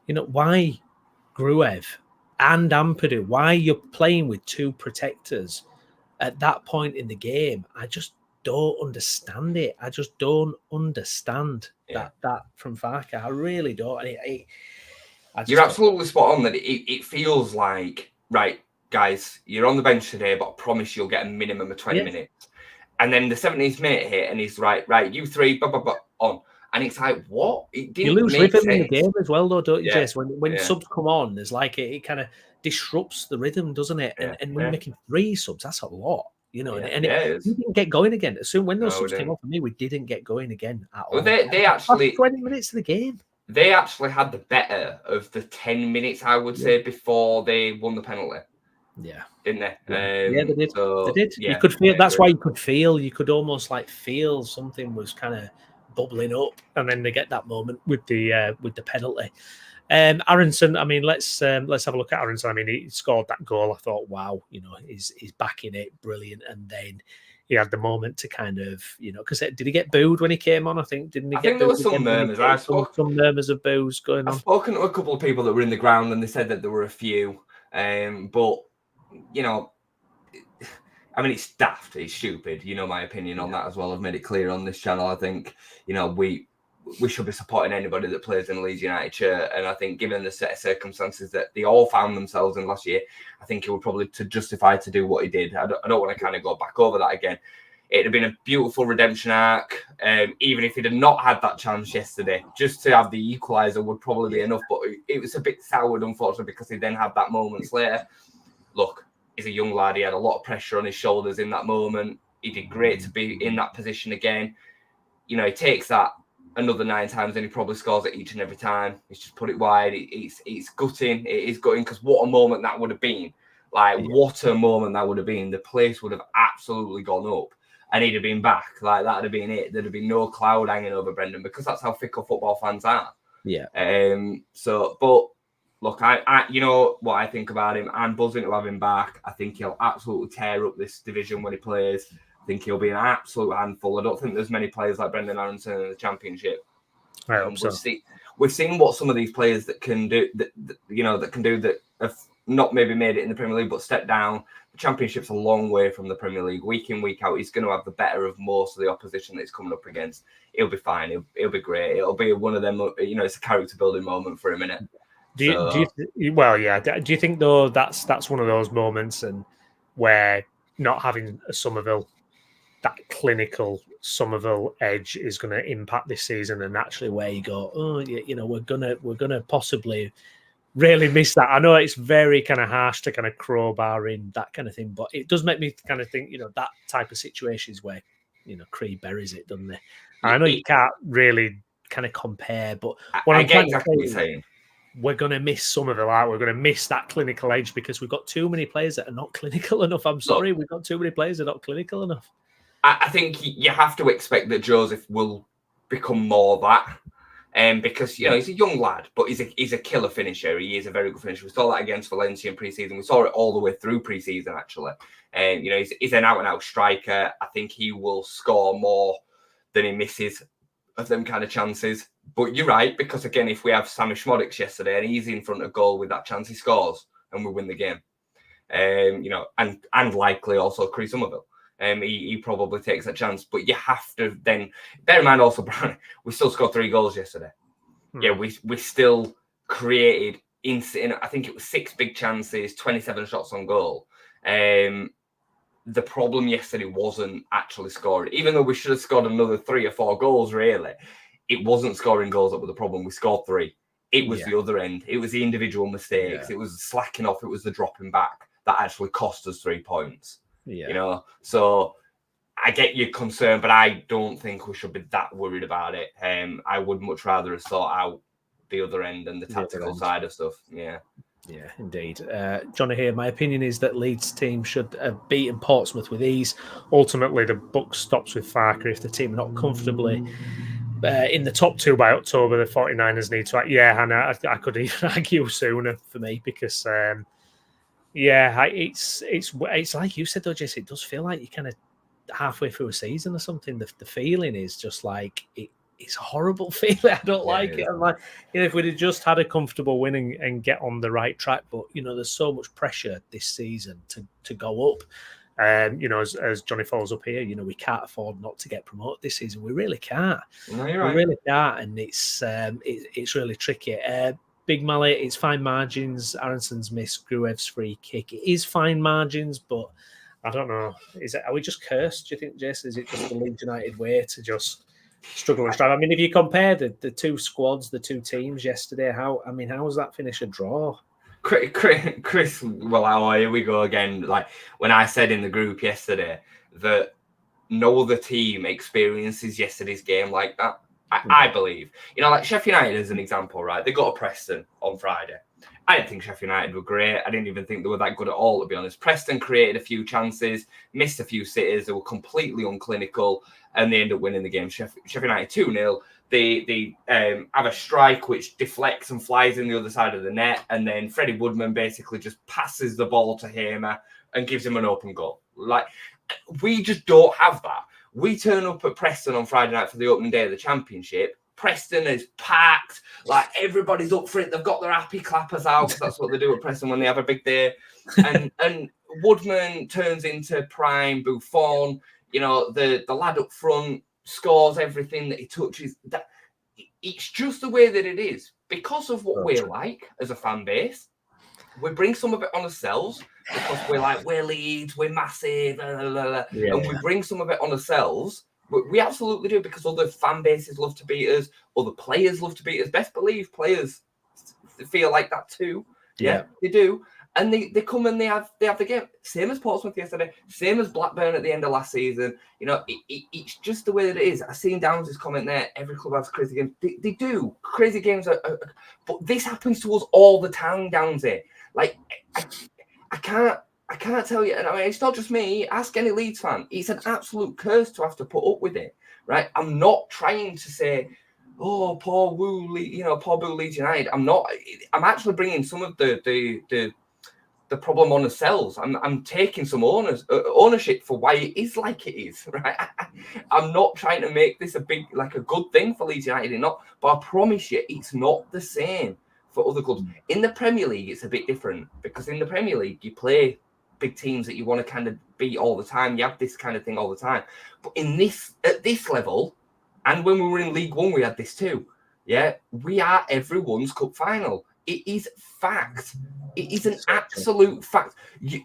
why Gruev and Ampadu? Why you're playing with 2 protectors at that point in the game? I just don't understand it. I just don't understand that from Farke. I really don't. You're absolutely spot on that it feels like, right, guys, you're on the bench today, but I promise you'll get a minimum of 20 minutes. And then the 70th minute hit, and he's right, you 3, on. And it's like, what? It didn't. You lose rhythm in the game as well, though, don't you, Jace? When subs come on, there's like it kind of disrupts the rhythm, doesn't it? And when you're making 3 subs, that's a lot, we didn't get going again. As soon when those subs came off for me, we didn't get going again at all. Well, they actually 20 minutes of the game. They actually had the better of the 10 minutes, I would say, before they won the penalty. Yeah, didn't they? They did. So, they did. Yeah, you could feel. That's why you could feel. You could almost feel something was kind of bubbling up, and then they get that moment with the penalty. Aronson. I mean, let's have a look at Aronson. I mean, he scored that goal. I thought, wow, he's back in it, brilliant. And then he had the moment to kind of, because did he get booed when he came on? I think didn't he? I think there was some murmurs. Some murmurs of boos going on. I've spoken to a couple of people that were in the ground, and they said that there were a few. But I mean, it's daft, it's stupid. My opinion on that as well. I've made it clear on this channel. I think, we should be supporting anybody that plays in a Leeds United shirt. And I think given the set of circumstances that they all found themselves in last year, I think he would probably justify to do what he did. I don't want to kind of go back over that again. It'd have been a beautiful redemption arc. Even if he'd have not had that chance yesterday, just to have the equaliser would probably be enough. But it was a bit soured, unfortunately, because he then had that moments later. Look, he's a young lad. He had a lot of pressure on his shoulders in that moment. He did great to be in that position again. He takes that another 9 times and he probably scores it each and every time. He's just put it wide. It's gutting. It is gutting because what a moment that would have been. What a moment that would have been. The place would have absolutely gone up. And he'd have been back. That'd have been it. There'd have been no cloud hanging over Brendan because that's how fickle football fans are. Yeah. But look, I you know what I think about him. I'm buzzing to have him back. I think he'll absolutely tear up this division when he plays. I think he'll be an absolute handful. I don't think there's many players like Brendan Aronson in the Championship. I hope so. We've seen what some of these players that can do that have not maybe made it in the Premier League, but stepped down. The Championship's a long way from the Premier League. Week in, week out, he's going to have the better of most of the opposition that he's coming up against. He'll be fine. He'll be great. It'll be one of them, it's a character building moment for him, innit? Do you think though that's one of those moments and where not having a Somerville, that clinical Somerville edge is going to impact this season, and actually where you go, we're gonna possibly really miss that. I know it's very kind of harsh to kind of crowbar in that kind of thing, but it does make me kind of think, that type of situations where, Creed buries it, doesn't it? I know you can't really kind of compare, but I get exactly what you're saying. We're going to miss Somerville out. We're going to miss that clinical edge because we've got too many players that are not clinical enough. I'm sorry, we've got too many players that are not clinical enough. I think you have to expect that Joseph will become more that. Because he's a young lad, but he's a killer finisher. He is a very good finisher. We saw that against Valencia in pre-season. We saw it all the way through pre-season, actually. He's an out-and-out striker. I think he will score more than he misses of them kind of chances. But you're right, because again, if we have Sammy Schmodics yesterday and he's in front of goal with that chance, he scores and we win the game. And likely also Chris Somerville. He probably takes that chance, but you have to then bear in mind also, Browney, we still scored 3 goals yesterday. Yeah, we still created I think it was 6 big chances, 27 shots on goal. The problem yesterday wasn't actually scoring, even though we should have scored another 3 or 4 goals. Really, it wasn't scoring goals that were the problem. We scored 3. It was the other end. It was the individual mistakes. It was slacking off. It was the dropping back that actually cost us 3 points. Yeah. So I get your concern, but I don't think we should be that worried about it. I would much rather have sought out the other end and the tactical side of stuff. Yeah, indeed. Johnny here, my opinion is that Leeds team should have beaten Portsmouth with ease. Ultimately, the buck stops with Farke. If the team are not comfortably in the top 2 by October, the 49ers need to act. Yeah, and I could even argue sooner for me because... it's like you said though, Jesse. It does feel like you're kind of halfway through a season or something. The feeling is just like it's a horrible feeling. I don't like it. I'm like, if we'd have just had a comfortable win and get on the right track, but there's so much pressure this season to go up. As Johnny follows up here, we can't afford not to get promoted this season. We really can't. No, you're right. We really can't, and it's really tricky. Big Mallet, it's fine margins. Aronson's missed Gruev's free kick. It is fine margins, but I don't know. Are we just cursed, do you think, Jess? Is it just the Leeds United way to just struggle and strive? I mean, if you compare the 2 squads, the 2 teams yesterday, how was that finish a draw? Chris, well, here we go again. Like when I said in the group yesterday that no other team experiences yesterday's game like that. I believe, like Sheffield United as an example, right? They got to Preston on Friday. I didn't think Sheffield United were great. I didn't even think they were that good at all, to be honest. Preston created a few chances, missed a few sitters. They were completely unclinical, and they ended up winning the game. Sheffield United 2-0. They have a strike which deflects and flies in the other side of the net, and then Freddie Woodman basically just passes the ball to Hamer and gives him an open goal. Like, we just don't have that. We turn up at Preston on Friday night for the opening day of the Championship. Preston is packed. Like, everybody's up for it. They've got their happy clappers out because that's what they do at Preston when they have a big day. And Woodman turns into prime Buffon. The lad up front scores everything that he touches. It's just the way that it is. Because of what we're like as a fan base, we bring some of it on ourselves. Because we're Leeds, we're massive, and we bring some of it on ourselves. We absolutely do, because other fan bases love to beat us, other players love to beat us. Best believe players feel like that too. Yeah, they do. And they come and they have the game. Same as Portsmouth yesterday, same as Blackburn at the end of last season. It's just the way that it is. I've seen Downs' comment there. Every club has crazy games. They do. Crazy games are but this happens to us all the time, Downsy. Like, I can't tell you, and I mean, it's not just me. Ask any Leeds fan. It's an absolute curse to have to put up with it, right? I'm not trying to say, oh, poor woo, poor boo Leeds United. I'm not. I'm actually bringing some of the problem on ourselves. I'm taking some ownership for why it is like it is, right? I'm not trying to make this a good thing for Leeds United, but I promise you, it's not the same for other clubs. In the Premier League, it's a bit different because in the Premier League, you play big teams that you want to kind of beat all the time. You have this kind of thing all the time. But at this level, and when we were in League One, we had this too. Yeah, we are everyone's cup final. It is fact. It is an absolute fact.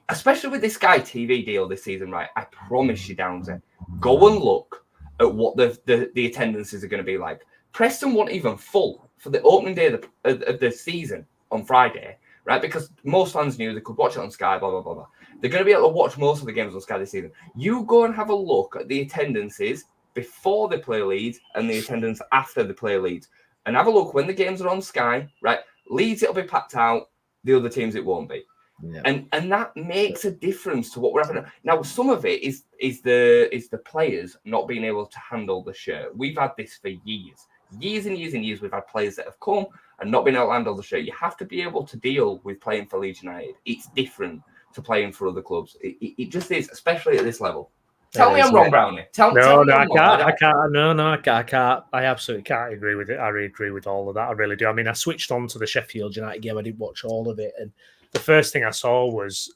Especially with this Sky TV deal this season, right? I promise you, Downsy, go and look at what the attendances are going to be like. Preston weren't even full for the opening day of the season on Friday, right? Because most fans knew they could watch it on Sky, blah, blah, blah, blah. They're going to be able to watch most of the games on Sky this season. You go and have a look at the attendances before they play Leeds and the attendance after they play Leeds. And have a look when the games are on Sky, right? Leeds, it'll be packed out. The other teams, it won't be. Yeah. And that makes a difference to what we're having. Now, some of it is the players not being able to handle the shirt. We've had this for years. Years and years and years, we've had players that have come and not been able to handle the shirt. You have to be able to deal with playing for Leeds United. It's different to playing for other clubs. It just is, especially at this level. Tell me I'm wrong, Browney. Tell me I can't. I absolutely can't agree with it. I really agree with all of that. I really do. I mean, I switched on to the Sheffield United game. I didn't watch all of it. And the first thing I saw was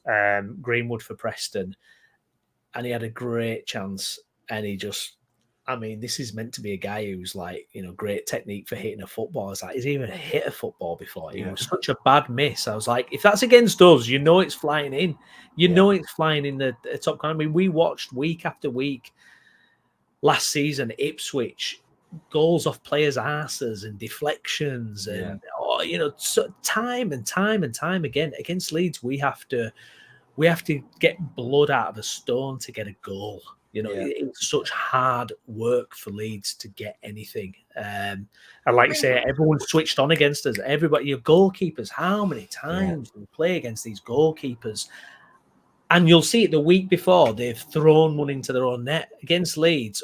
Greenwood for Preston. And he had a great chance. And he just, I mean, this is meant to be a guy who's like, great technique for hitting a football. It's like, he's even hit a football before. It was such a bad miss. I was like, if that's against us, it's flying in. Know it's flying in the top corner. I mean, we watched week after week last season, Ipswich, goals off players' asses and deflections. And, time and time again. Against Leeds, we have to get blood out of a stone to get a goal. It's such hard work for Leeds to get anything. And like you say, everyone switched on against us. Everybody, your goalkeepers, how many times do we play against these goalkeepers? And you'll see it the week before, they've thrown one into their own net. Against Leeds,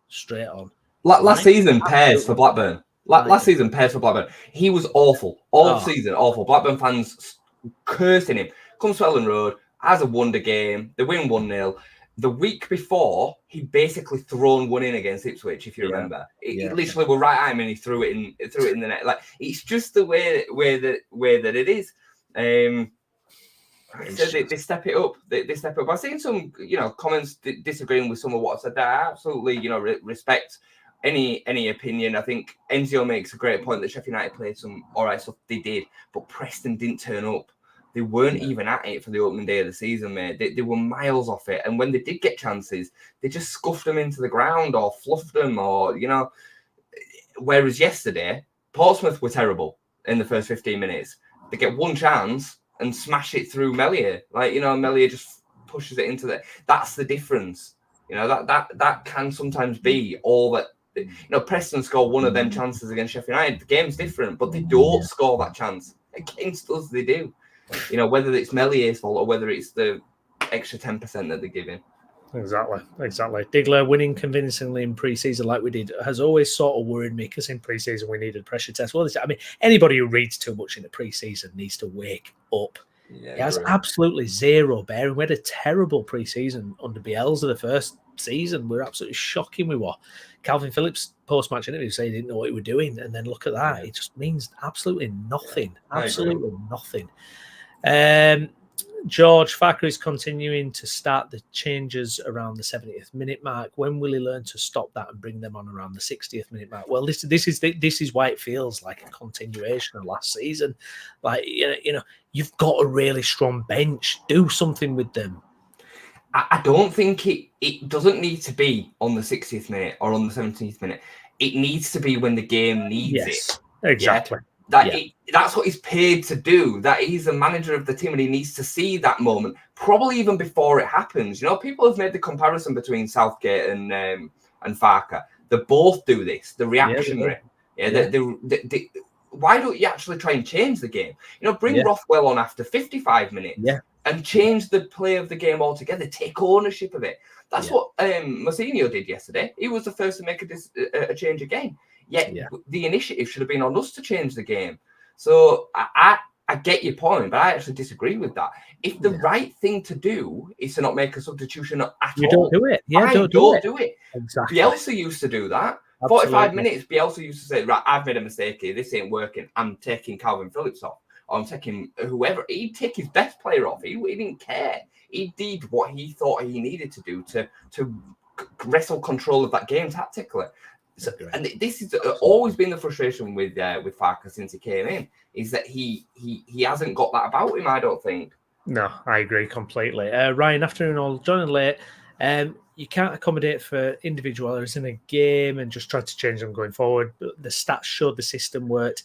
straight on. Last season, Pears for Blackburn. Last season, Pears for Blackburn. He was awful. All season, awful. Blackburn fans cursing him. Comes to Ellen Road, has a wonder game. They win 1-0. The week before, he'd basically thrown one in against Ipswich, if you remember. He literally were right at him and he threw it in the net. Like, it's just the way that it is. So they step it up. They step up. I've seen some, comments disagreeing with some of what I said there. I absolutely, respect any opinion. I think Enzio makes a great point that Sheffield United played some all right stuff. They did, but Preston didn't turn up. They weren't even at it for the opening day of the season, mate. They were miles off it. And when they did get chances, they just scuffed them into the ground or fluffed them or, Whereas yesterday, Portsmouth were terrible in the first 15 minutes. They get one chance and smash it through Mellier. Mellier just pushes it into that's the difference. That can sometimes be all that. Preston score one of them chances against Sheffield United. The game's different, but they don't score that chance. Against us, they do. Whether it's Mellier's fault or whether it's the extra 10% that they're giving. Exactly. Diggler winning convincingly in pre-season like we did has always sort of worried me because in pre-season we needed pressure tests. Well, I mean, anybody who reads too much in the pre-season needs to wake up. It has absolutely zero bearing. We had a terrible pre-season under Bielsa the first season. We were absolutely shocking. We were. Calvin Phillips post-match interview said he didn't know what he was doing, and then look at that. It just means absolutely nothing. Absolutely nothing. George Farke is continuing to start the changes around the 70th minute mark. When will he learn to stop that and bring them on around the 60th minute mark? Well, this is why it feels like a continuation of last season. Like you've got a really strong bench. Do something with them. I don't think it doesn't need to be on the 60th minute or on the 17th minute. It needs to be when the game needs it. Exactly. Yeah? That's what he's paid to do. That he's the manager of the team and he needs to see that moment, probably even before it happens. People have made the comparison between Southgate and Farke. They both do this. The reactionary. Why don't you actually try and change the game? Bring Rothwell on after 55 minutes and change the play of the game altogether. Take ownership of it. That's what Mourinho did yesterday. He was the first to make a change again. Yet the initiative should have been on us to change the game. So I get your point, but I actually disagree with that. If the right thing to do is to not make a substitution at all, don't do it. don't do it. Exactly. Bielsa used to do that. 45 minutes, Bielsa used to say, right, I've made a mistake here. This ain't working. I'm taking Calvin Phillips off. Or I'm taking whoever. He'd take his best player off. He didn't care. He did what he thought he needed to do to wrestle control of that game tactically. So, and this has always been the frustration with Farke since he came in, is that he hasn't got that about him, I don't think. No, I agree completely. Ryan, afternoon all, joining late. You can't accommodate for individual errors in a game and just try to change them going forward. But the stats showed the system worked.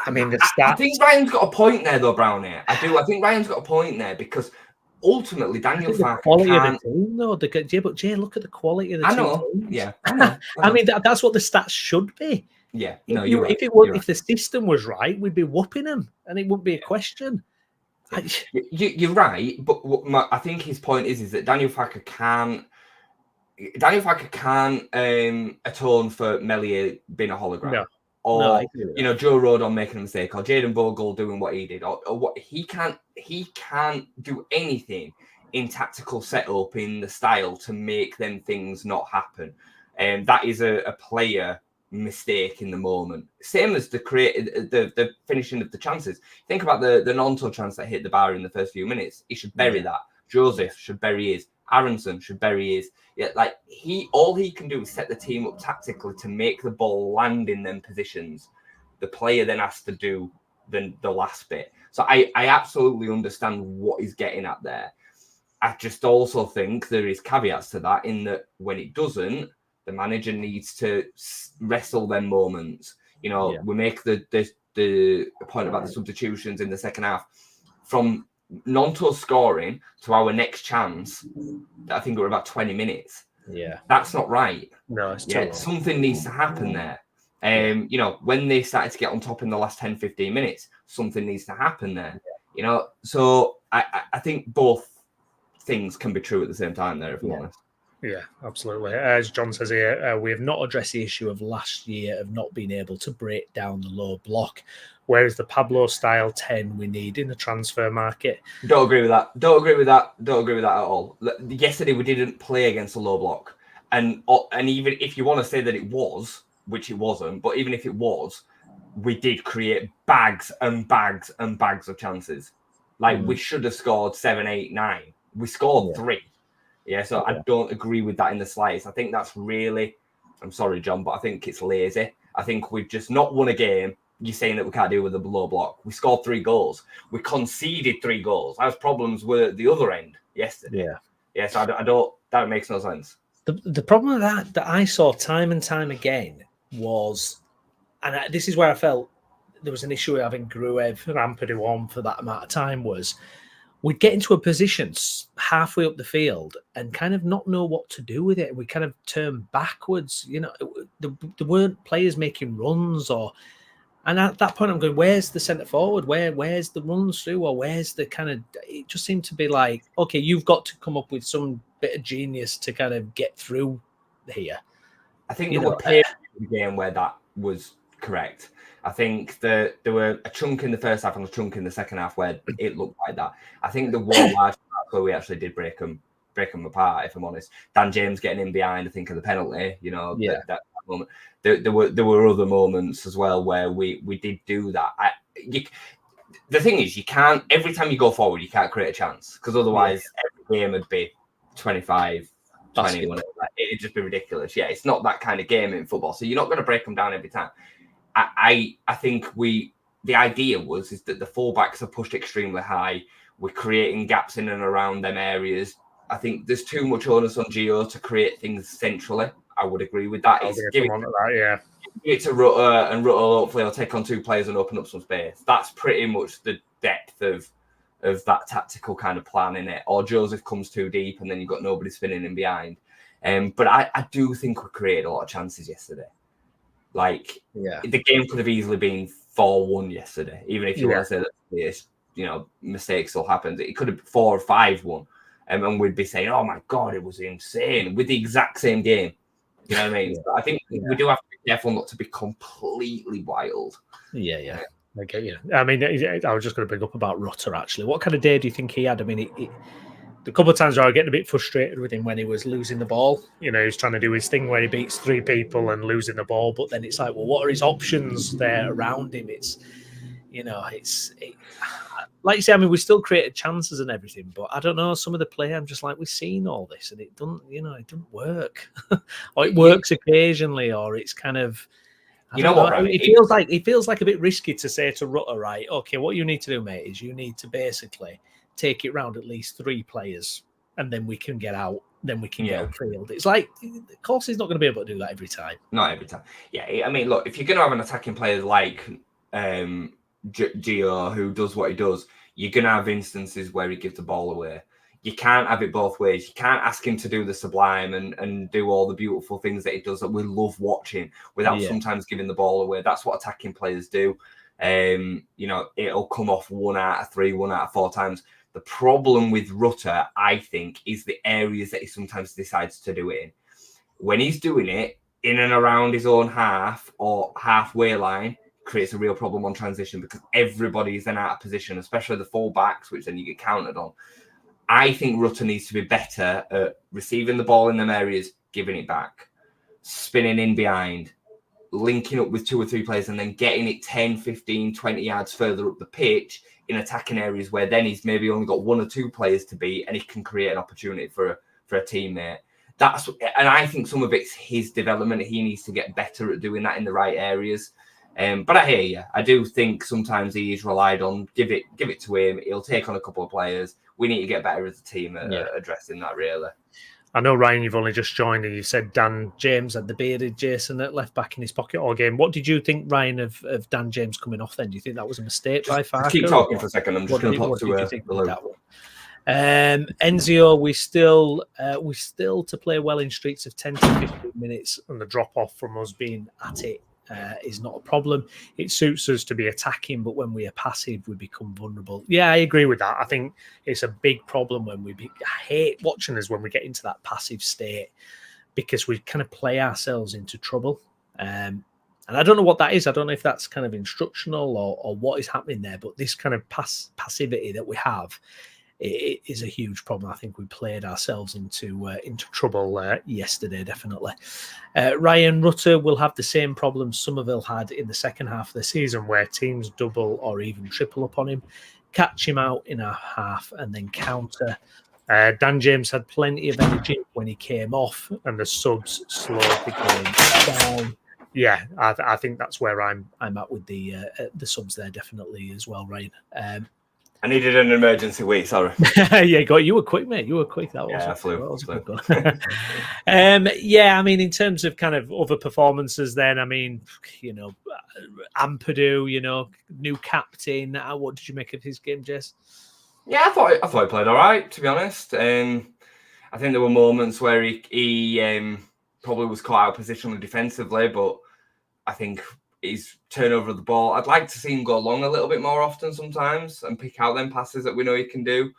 I mean, the stats. I think Ryan's got a point there, though, Browney. I do. I think Ryan's got a point there because ultimately Daniel Farke quality of the team, though. But Jay, look at the quality of the team. Yeah, I know. I mean, that's what the stats should be. Yeah, no, you're right. If the system was right, we'd be whooping them, and it wouldn't be a question. You're right, but I think his point is that Daniel Farke can't atone for Meslier being a hologram. No. Or Joe Rodon making a mistake, or Jaden Bogle doing what he did, or what he can't do anything in tactical setup in the style to make them things not happen. And that is a player mistake in the moment. Same as the finishing of the chances. Think about the Nonto chance that hit the bar in the first few minutes. He should bury that. Joseph should bury his. Aronson should bury his. Yeah, like all he can do is set the team up tactically to make the ball land in them positions. The player then has to do the last bit. So I absolutely understand what he's getting at there. I just also think there is caveats to that in that when it doesn't, the manager needs to wrestle them moments. We make the point about the substitutions in the second half. From Nonto scoring to our next chance, I think we're about 20 minutes. Yeah. That's not right. No, it's something needs to happen there. When they started to get on top in the last 10, 15 minutes, something needs to happen there. So I think both things can be true at the same time there, if I'm honest. Yeah, absolutely. As John says here, we have not addressed the issue of last year of not being able to break down the low block. Where is the Pablo-style 10 we need in the transfer market? Don't agree with that. Don't agree with that at all. Yesterday, we didn't play against a low block. And even if you want to say that it was, which it wasn't, but even if it was, we did create bags and bags and bags of chances. We should have scored 7, 8, 9. We scored 3. Yeah, so I don't agree with that in the slightest. I think that's really, I'm sorry, John, but I think it's lazy. I think we've just not won a game. You're saying that we can't deal with the low block. We scored 3 goals. We conceded 3 goals. Our problems were the other end yesterday. Yeah, so I don't, that makes no sense. The problem with that I saw time and time again was, and this is where I felt there was an issue with having Gruev and Ampadu on for that amount of time, was we'd get into a position halfway up the field and kind of not know what to do with it. We kind of turn backwards. There weren't players making runs and at that point I'm going, where's the centre forward? Where's the runs through? Or where's the kind of, it just seemed to be like, okay, you've got to come up with some bit of genius to kind of get through here. I think there were periods of the game where that was correct. I think there were a chunk in the first half and a chunk in the second half where it looked like that. I think the one large part where we actually did break them apart, if I'm honest. Dan James getting in behind, I think, of the penalty, that moment. There were other moments as well where we did do that. The thing is, you can't, every time you go forward, you can't create a chance, because otherwise every game would be 25, 20, whatever. It'd just be ridiculous. Yeah, it's not that kind of game in football, so you're not going to break them down every time. I think the idea is that the fullbacks are pushed extremely high. We're creating gaps in and around them areas. I think there's too much onus on Gio to create things centrally. I would agree with that. Give it to Rutter, and Rutter hopefully will take on 2 players and open up some space. That's pretty much the depth of that tactical kind of plan in it. Or Joseph comes too deep and then you've got nobody spinning in behind. But I do think we created a lot of chances yesterday. The game could have easily been 4-1 yesterday, even if you want to say that mistakes still happen. It could have been 4 or 5-1, and we'd be saying, "Oh my god, it was insane," with the exact same game. You know what I mean? So I think we do have to be careful not to be completely wild. Yeah. I get you. I mean, I was just going to bring up about Rutter, actually. What kind of day do you think he had? I mean, the couple of times where I get a bit frustrated with him when he was losing the ball. He was trying to do his thing where he beats 3 people and losing the ball, but then it's like, well, what are his options there around him? It's like you say, I mean, we still created chances and everything, but I don't know, some of the play, I'm just like, we've seen all this and it doesn't work. Or it works occasionally, or it's kind of, I don't know. It feels like a bit risky to say to Rutter, right, okay, what you need to do, mate, is you need to basically take it round at least 3 players and then we can get out, then we can get upfield. It's like, of course he's not going to be able to do that every time. Not every time. Yeah, I mean, look, if you're going to have an attacking player like Gio, who does what he does, you're going to have instances where he gives the ball away. You can't have it both ways. You can't ask him to do the sublime and do all the beautiful things that he does that we love watching without sometimes giving the ball away. That's what attacking players do. It'll come off 1 out of 3, 1 out of 4 times. The problem with Rutter, I think, is the areas that he sometimes decides to do it in. When he's doing it in and around his own half or halfway line, creates a real problem on transition because everybody is then out of position, especially the full-backs, which then you get counted on. I think Rutter needs to be better at receiving the ball in them areas, giving it back, spinning in behind, linking up with 2 or 3 players, and then getting it 10, 15, 20 yards further up the pitch in attacking areas where then he's maybe only got 1 or 2 players to beat and he can create an opportunity for a teammate. And I think some of it's his development. He needs to get better at doing that in the right areas. But I hear you. I do think sometimes he is relied on. Give it to him. He'll take on a couple of players. We need to get better as a team at addressing that, really. I know, Ryan, you've only just joined and you said Dan James had the bearded Jayson at left back in his pocket all game. What did you think, Ryan, of Dan James coming off then? Do you think that was a mistake by Farke? Keep talking for a second. I'm just going to pop to that one. Enzio, we still to play well in streaks of 10 to 15 minutes, and the drop off from us being at it is not a problem. It suits us to be attacking, but when we are passive, we become vulnerable. Yeah, I agree with that. I think it's a big problem when I hate watching us when we get into that passive state because we kind of play ourselves into trouble. And I don't know what that is. I don't know if that's kind of instructional or what is happening there, but this kind of passivity that we have, it is a huge problem. I think we played ourselves into trouble yesterday, definitely. Ryan, Rutter will have the same problems Somerville had in the second half of the season where teams double or even triple upon him, catch him out in a half and then counter. Dan James had plenty of energy when he came off and the subs slowed the game down. Yeah, I think that's where I'm at with the subs there, definitely as well, Ryan. I needed an emergency wait, sorry. You were quick, mate. You were quick. That was a good one. I mean, in terms of kind of other performances then, I mean, Ampadu, new captain. What did you make of his game, Jess? Yeah, I thought he played all right, to be honest. I think there were moments where he probably was caught out positionally defensively, but I think his turnover of the ball, I'd like to see him go long a little bit more often sometimes and pick out them passes that we know he can do.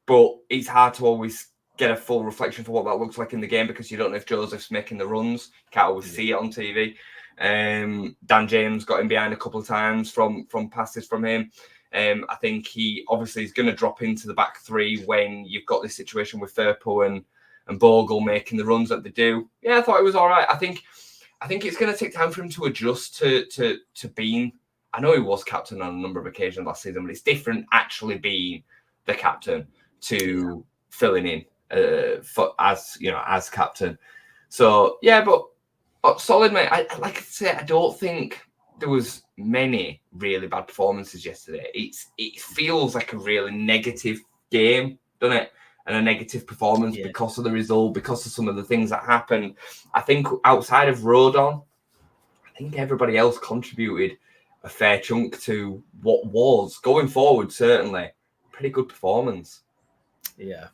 But it's hard to always get a full reflection for what that looks like in the game because you don't know if Joseph's making the runs. You can't always see it on TV. Dan James got in behind a couple of times from passes from him. I think he obviously is going to drop into the back 3 when you've got this situation with Farke and Bogle making the runs that they do. Yeah, I thought it was all right. I think it's going to take time for him to adjust to being. I know he was captain on a number of occasions last season, but it's different actually being the captain to filling in as captain. So yeah, but solid, mate. Like I say, I don't think there was many really bad performances yesterday. It feels like a really negative game, doesn't it? And a negative performance because of the result, because of some of the things that happened. I think outside of Rodon, I think everybody else contributed a fair chunk to what was, going forward, certainly, pretty good performance. Yeah.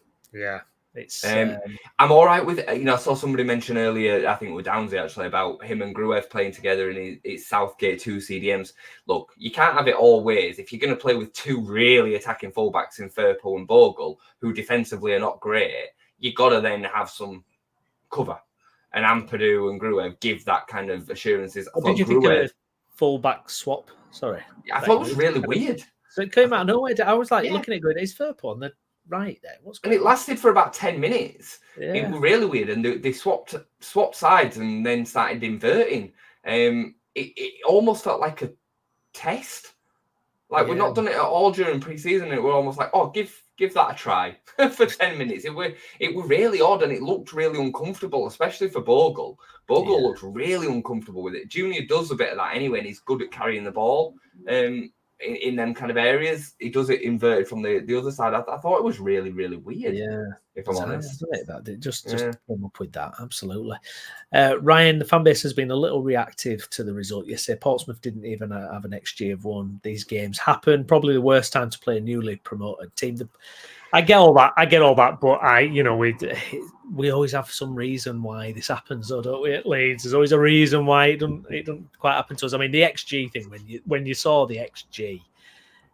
It's I'm all right with it. I saw somebody mention earlier, I think with Downsy actually, about him and Gruev playing together in his Southgate 2 CDMs. Look, you can't have it all ways. If you're going to play with 2 really attacking fullbacks in Farke and Bogle, who defensively are not great, you got to then have some cover. And Ampadu and Gruev give that kind of assurances. Did you think of a fullback swap? Sorry. I thought it was really weird. So it came out of nowhere. I was looking at it going, is Farke on the right there? What's And going it lasted for about 10 minutes. on? It was really weird. And they swapped sides and then started inverting. It almost felt like a test. Like, we've not done it at all during pre-season. It were almost like, oh, give that a try for 10 minutes. It were really odd, and it looked really uncomfortable, especially for Bogle. Bogle looked really uncomfortable with it. Junior does a bit of that anyway, and he's good at carrying the ball in them kind of areas. He does it inverted from the other side. I thought it was really, really weird. Yeah. If I'm honest. That just came up with that. Absolutely. Ryan, the fan base has been a little reactive to the result yesterday. Portsmouth didn't even have an XG of 1. These games happen. Probably the worst time to play a newly promoted team. I get all that, but we always have some reason why this happens, though, don't we? At Leeds, there's always a reason why it doesn't quite happen to us. I mean, the XG thing, when you saw the XG,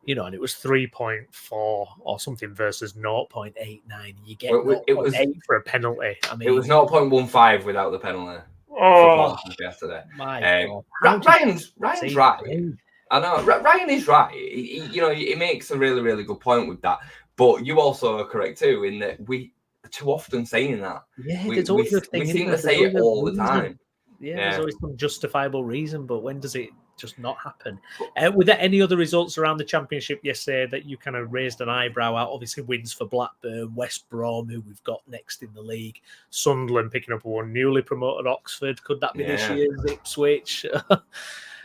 and it was 3.4 or something versus 0.89. You get 0.8 for a penalty. I mean, it was 0.15 without the penalty. Oh, yesterday. My God. Ryan's right. I know. Ryan is right. He makes a really, really good point with that. But you also are correct too, in that we are too often saying that. Yeah, we seem to say it all the time. Yeah, there's always some justifiable reason, but when does it just not happen? Were there any other results around the Championship yesterday that you kind of raised an eyebrow at? Obviously, wins for Blackburn, West Brom, who we've got next in the league, Sunderland picking up one, newly promoted Oxford. Could that be this year's Ipswich?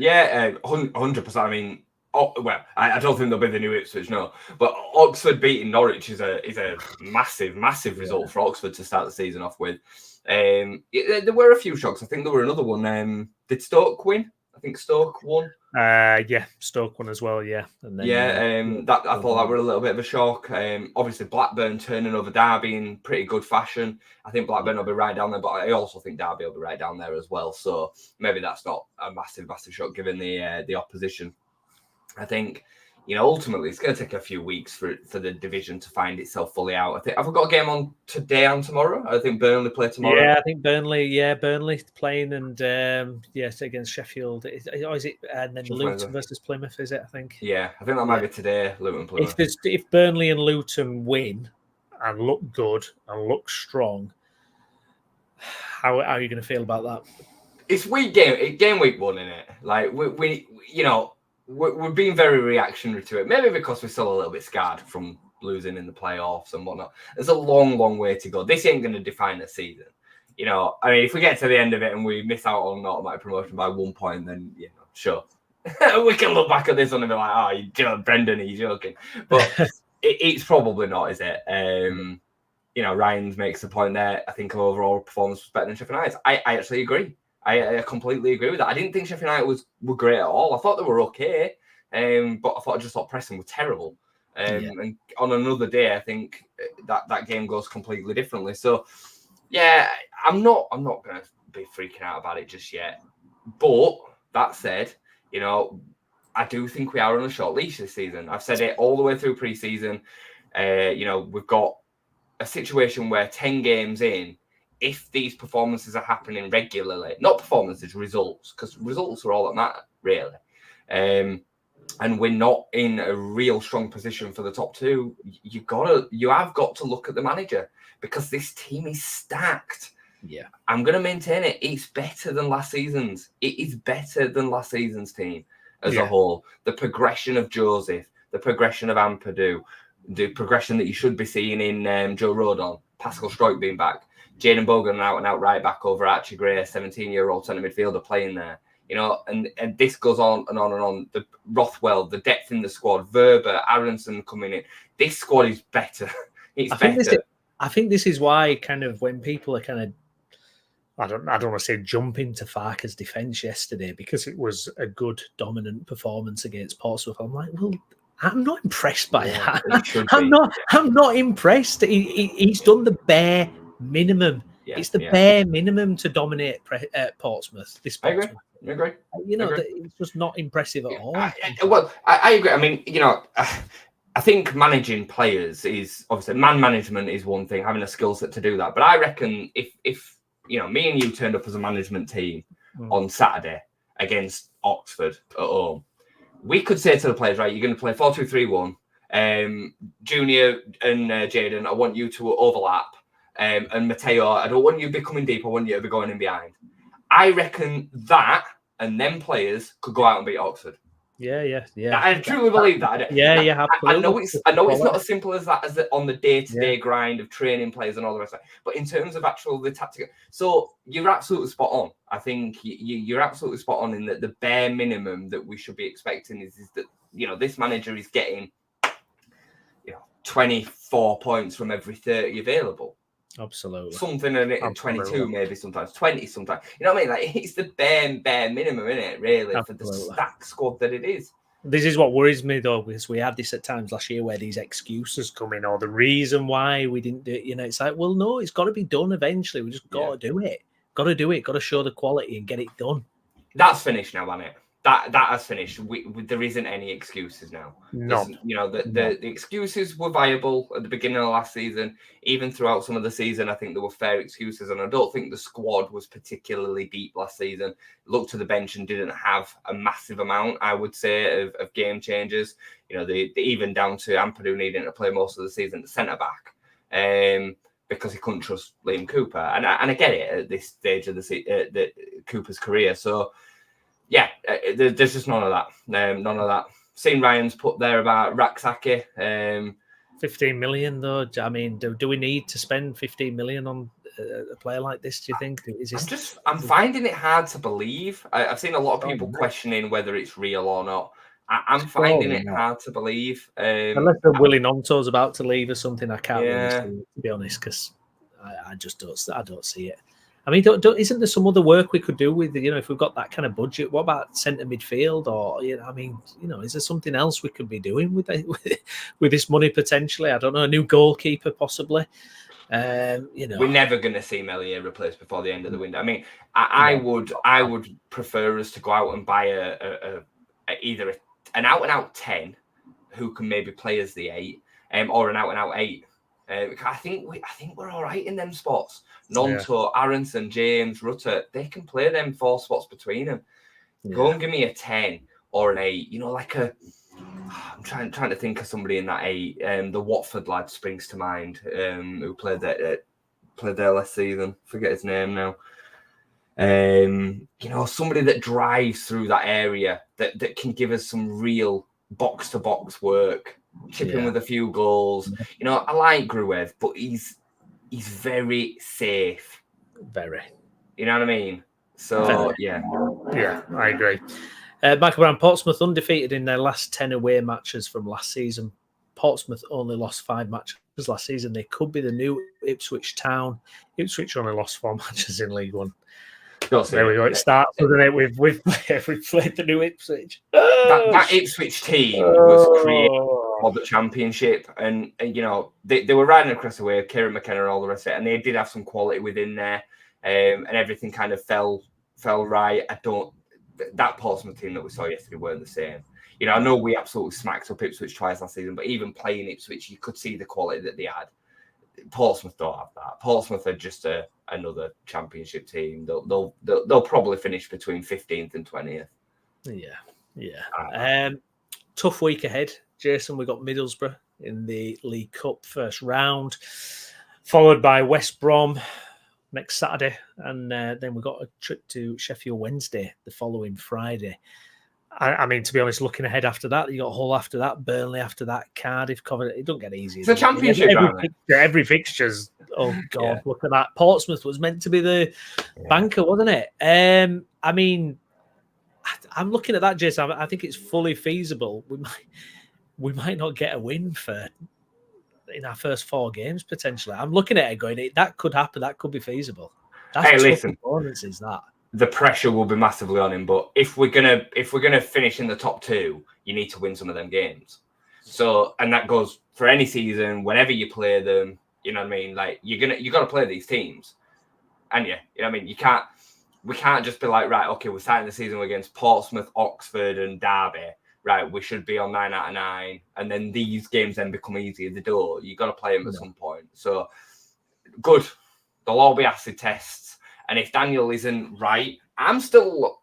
100%. I mean, I don't think they'll be the new Ipswich, no. But Oxford beating Norwich is a massive, massive result for Oxford to start the season off with. There were a few shocks. I think there were another one. Did Stoke win? I think Stoke won. Stoke won as well. Yeah, and then, I thought that were a little bit of a shock. Obviously, Blackburn turning over Derby in pretty good fashion. I think Blackburn will be right down there, but I also think Derby will be right down there as well. So maybe that's not a massive, massive shock given the opposition. I think, ultimately it's going to take a few weeks for the division to find itself fully out. I think I've got a game on today and tomorrow. I think Burnley play tomorrow. Yeah, I think Burnley playing and against Sheffield. Is it and then Luton versus Plymouth? Is it? I think. Yeah, I think that might be today. Luton Plymouth. If Burnley and Luton win and look good and look strong, how are you going to feel about that? It's game week 1, isn't it? Like we're being very reactionary to it. Maybe because we're still a little bit scarred from losing in the playoffs and whatnot. There's a long, long way to go. This ain't going to define the season. I mean, if we get to the end of it and we miss out on automatic promotion by 1 point, then, sure. We can look back at this one and be like, Brendan, are you joking? But it's probably not, is it? Ryan makes the point there. I think overall performance was better than Sheffield United. I actually agree. I completely agree with that. I didn't think Sheffield United were great at all. I thought they were okay, but I thought Preston were terrible. And on another day, I think that game goes completely differently. So, yeah, I'm not going to be freaking out about it just yet. But that said, I do think we are on a short leash this season. I've said it all the way through pre-season. We've got a situation where 10 games in, if these performances are happening regularly, not performances, results, because results are all that matter, really. And we're not in a real strong position for the top 2. You have got to look at the manager, because this team is stacked. Yeah, I'm going to maintain it. It's better than last season's. It is better than last season's team as a whole. The progression of Joseph, the progression of Ampadu, the progression that you should be seeing in Joe Rodon, Pascal Stroik being back, Jayden Bogan an out-and-out right-back over Archie Gray, 17-year-old centre midfielder playing there. And this goes on and on and on. The Rothwell, the depth in the squad, Verber, Aronson coming in. This squad is better. I think this is why kind of when people are kind of, I don't want to say jumping to Farke's defence yesterday, because it was a good dominant performance against Portsmouth. I'm like, well, I'm not impressed by that. I'm not impressed. He's done the bare minimum. It's the bare minimum to dominate Portsmouth. This Portsmouth. I agree. It's just not impressive at all. I agree. I mean, I think managing players is obviously man management is one thing, having a skill set to do that. But I reckon if me and you turned up as a management team on Saturday against Oxford at home, we could say to the players, right, you're going to play 4-2-3-1, Junior and Jaden, I want you to overlap. And Mateo, I don't want you to be coming deep. I want you to be going in behind. I reckon that and them players could go out and beat Oxford. Yeah. I truly believe that. Yeah, absolutely. I know it's not as simple as that on the day-to-day grind of training players and all the rest of it. But in terms of the tactical, so you're absolutely spot on. I think you're absolutely spot on in that the bare minimum that we should be expecting is that this manager is getting 24 points from every 30 available. Absolutely. Something in it, 22 maybe sometimes, 20 sometimes. You know what I mean? Like, it's the bare minimum, isn't it, really, for the stacked squad that it is. This is what worries me, though, because we had this at times last year where these excuses come in, or the reason why we didn't do it. It's like, well, no, it's got to be done eventually. We just got to do it. Got to do it. Got to show the quality and get it done. That's finished now, hasn't it? That has finished. There isn't any excuses now. No. The excuses were viable at the beginning of last season. Even throughout some of the season, I think there were fair excuses. And I don't think the squad was particularly deep last season. Looked to the bench and didn't have a massive amount, I would say, of game changers. They even down to Ampadu needing to play most of the season at centre-back. Because he couldn't trust Liam Cooper. And I get it at this stage of the Cooper's career. So, yeah, there's just none of that. None of that. Seen Ryan's put there about Raksaki. 15 million, though. I mean, do we need to spend 15 million on a player like this, do you think? I'm finding it hard to believe. I've seen a lot of people questioning whether it's real or not. I'm finding it hard to believe. Unless Willie Nonto's about to leave or something, I can't really see it, to be honest, because I just don't see it. I mean, isn't there some other work we could do with, if we've got that kind of budget? What about centre midfield? Or, is there something else we could be doing with this money potentially? I don't know, a new goalkeeper possibly. We're never going to see Melier replaced before the end of the window. I mean, I would prefer us to go out and buy either an out-and-out 10 who can maybe play as the 8, or an out-and-out 8. I think we're all right in them spots. Nonto, Aronson, James, Rutter, they can play them 4 spots between them. Go and give me a 10 or an 8. I'm trying to think of somebody in that 8. The Watford lad springs to mind, who played there last season. Forget his name now. Somebody that drives through that area that can give us some real box-to-box work, chipping with a few goals. I like Gruev, but he's very safe. Very. You know what I mean? So, yeah, I agree. Michael Brown, Portsmouth undefeated in their last 10 away matches from last season. Portsmouth only lost 5 matches last season. They could be the new Ipswich Town. Ipswich only lost 4 matches in League One. There we go. It starts, doesn't it? We've played the new Ipswich. That Ipswich team was created for the Championship, and they were riding across the wave. Kieran McKenna and all the rest of it, and they did have some quality within there, and everything kind of fell right. That Portsmouth team that we saw yesterday weren't the same. I know we absolutely smacked up Ipswich twice last season, but even playing Ipswich, you could see the quality that they had. Portsmouth don't have that. Portsmouth are just another Championship team. They'll probably finish between 15th and 20th. Yeah. Tough week ahead, Jason. We got Middlesbrough in the League Cup first round, followed by West Brom next Saturday, and then we got a trip to Sheffield Wednesday the following Friday. I mean, to be honest, looking ahead after that, you got Hull after that, Burnley after that, Cardiff, Coventry. It don't get easy. It's a Championship, every fixture's. Oh God, look at that. Portsmouth was meant to be the banker, wasn't it? I mean, I'm looking at that, Jason. I think it's fully feasible. We might not get a win in our first 4 games potentially. I'm looking at it going, that could happen. That could be feasible. That's listen, performances that. The pressure will be massively on him, but if we're gonna finish in the top 2, you need to win some of them games. So, and that goes for any season. Whenever you play them, you know what I mean. Like you got to play these teams, and you know what I mean. We can't just be like, right, okay, we're starting the season against Portsmouth, Oxford, and Derby. Right, we should be on 9 out of 9, and then these games then become easier. They don't. You got to play them at some point. So, good. They'll all be acid tests. And if Daniel isn't right, I'm still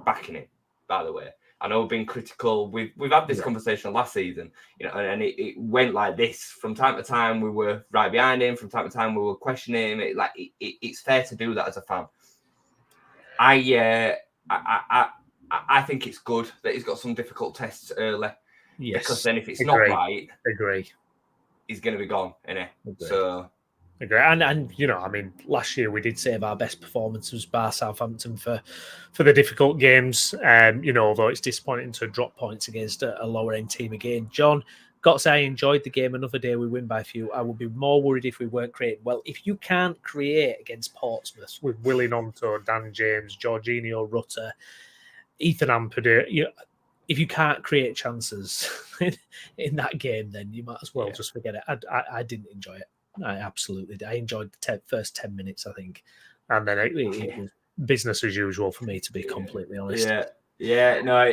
backing him, by the way. I know we've been critical. We've had this conversation last season, and it went like this. From time to time, we were right behind him. From time to time, we were questioning him. It's fair to do that as a fan. I think it's good that he's got some difficult tests early. Yes, because then if it's not right, he's going to be gone, isn't he? So. Agree. And last year we did save our best performances bar Southampton for the difficult games. Although it's disappointing to drop points against a lower end team again. John, got to say I enjoyed the game. Another day we win by a few. I would be more worried if we weren't creating. Well, if you can't create against Portsmouth with Willie Nonto, Dan James, Jorginho, Rutter, Ethan Ampadu, if you can't create chances in that game, then you might as well just forget it. I didn't enjoy it. I absolutely did. I enjoyed the first 10 minutes, I think. And then it was business as usual for me, to be completely honest. Yeah. No,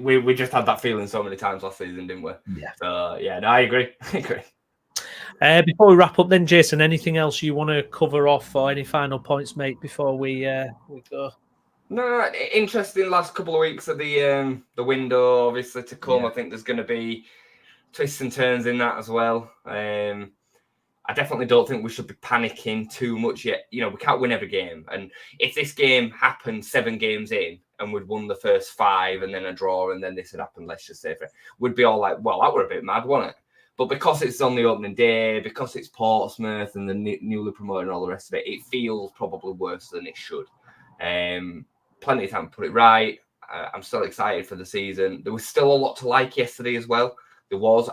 we just had that feeling so many times last season, didn't we? Yeah. So, no, I agree. Before we wrap up then, Jason, anything else you want to cover off or any final points, mate, before we go? No, interesting last couple of weeks of the window, obviously, to come. I think there's going to be twists and turns in that as well. I definitely don't think we should be panicking too much yet. We can't win every game. And if this game happened 7 games in and we'd won the first 5 and then a draw and then this had happened, let's just say, we'd be all like, well, that were a bit mad, wasn't it? But because it's on the opening day, because it's Portsmouth and the newly promoted and all the rest of it, it feels probably worse than it should. Plenty of time to put it right. I'm still excited for the season. There was still a lot to like yesterday as well. There was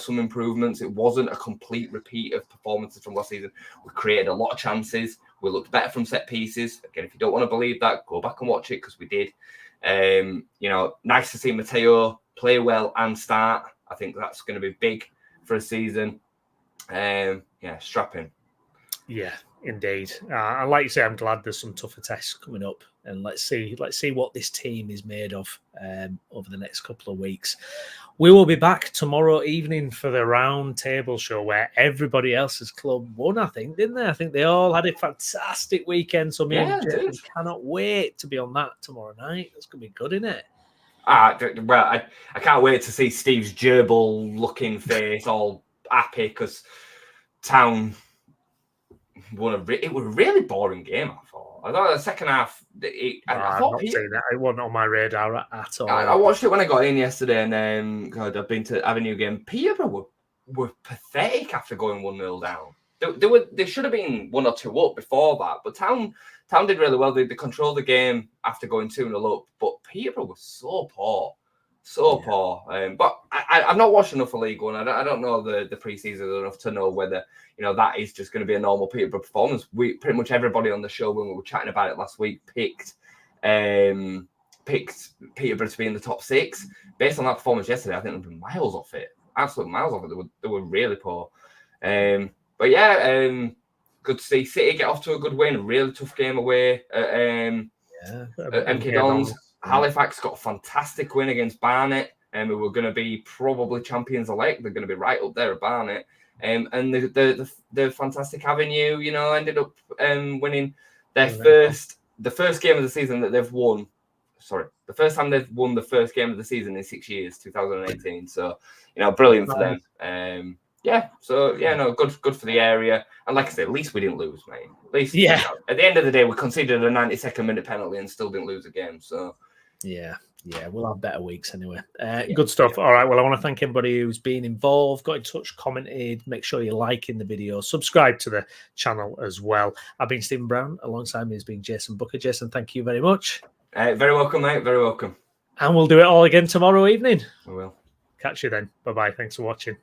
some improvements. It wasn't a complete repeat of performances from last season. We created a lot of chances. We looked better from set pieces. Again, if you don't want to believe that, go back and watch it because we did. Nice to see Matteo play well and start. I think that's going to be big for a season. Strapping. Yeah, indeed. And like you say, I'm glad there's some tougher tests coming up, and let's see what this team is made of over the next couple of weeks. We will be back tomorrow evening for the round table show where everybody else's club won, I think, didn't they? I think they all had a fantastic weekend. So me and Jason cannot wait to be on that tomorrow night. That's going to be good, isn't it? I can't wait to see Steve's gerbil-looking face all happy because Town won it was a really boring game, I thought. I thought the second half... I've not seen that. It wasn't on my radar at all. I watched it when I got in yesterday, and I've been to Avenue game. Peterborough were pathetic after going 1-0 down. They should have been 1 or 2 up before that, but Town did really well. They controlled the game after going 2-0 up, but Peterborough was so poor. Poor. But I've not watched enough of League One. I don't know the pre-season enough to know whether that is just going to be a normal Peterborough performance. We pretty much everybody on the show when we were chatting about it last week picked Peterborough to be in the top 6. Based on that performance yesterday, I think they were miles off it. Absolute miles off it. They were really poor. Good to see City get off to a good win. A really tough game away at MK Dons. Halifax got a fantastic win against Barnet, and who were going to be probably champions elect. They're going to be right up there at Barnet. And the fantastic Avenue, ended up winning their the first game of the season that they've won. Sorry, the first time they've won the first game of the season in 6 years, 2018. So, brilliant for them. Good for the area. And like I said, at least we didn't lose, mate. At least, at the end of the day, we conceded a 92nd minute penalty and still didn't lose a game. So, we'll have better weeks anyway. Good stuff. All right, well, I want to thank everybody who's been involved, got in touch, commented. Make sure you're liking the video, subscribe to the channel as well. I've been Stephen Brown. Alongside me has been Jason Booker. Jason, thank you very much. Very welcome, mate. Very welcome. And we'll do it all again tomorrow evening. We will. Catch you then. Bye-bye. Thanks for watching.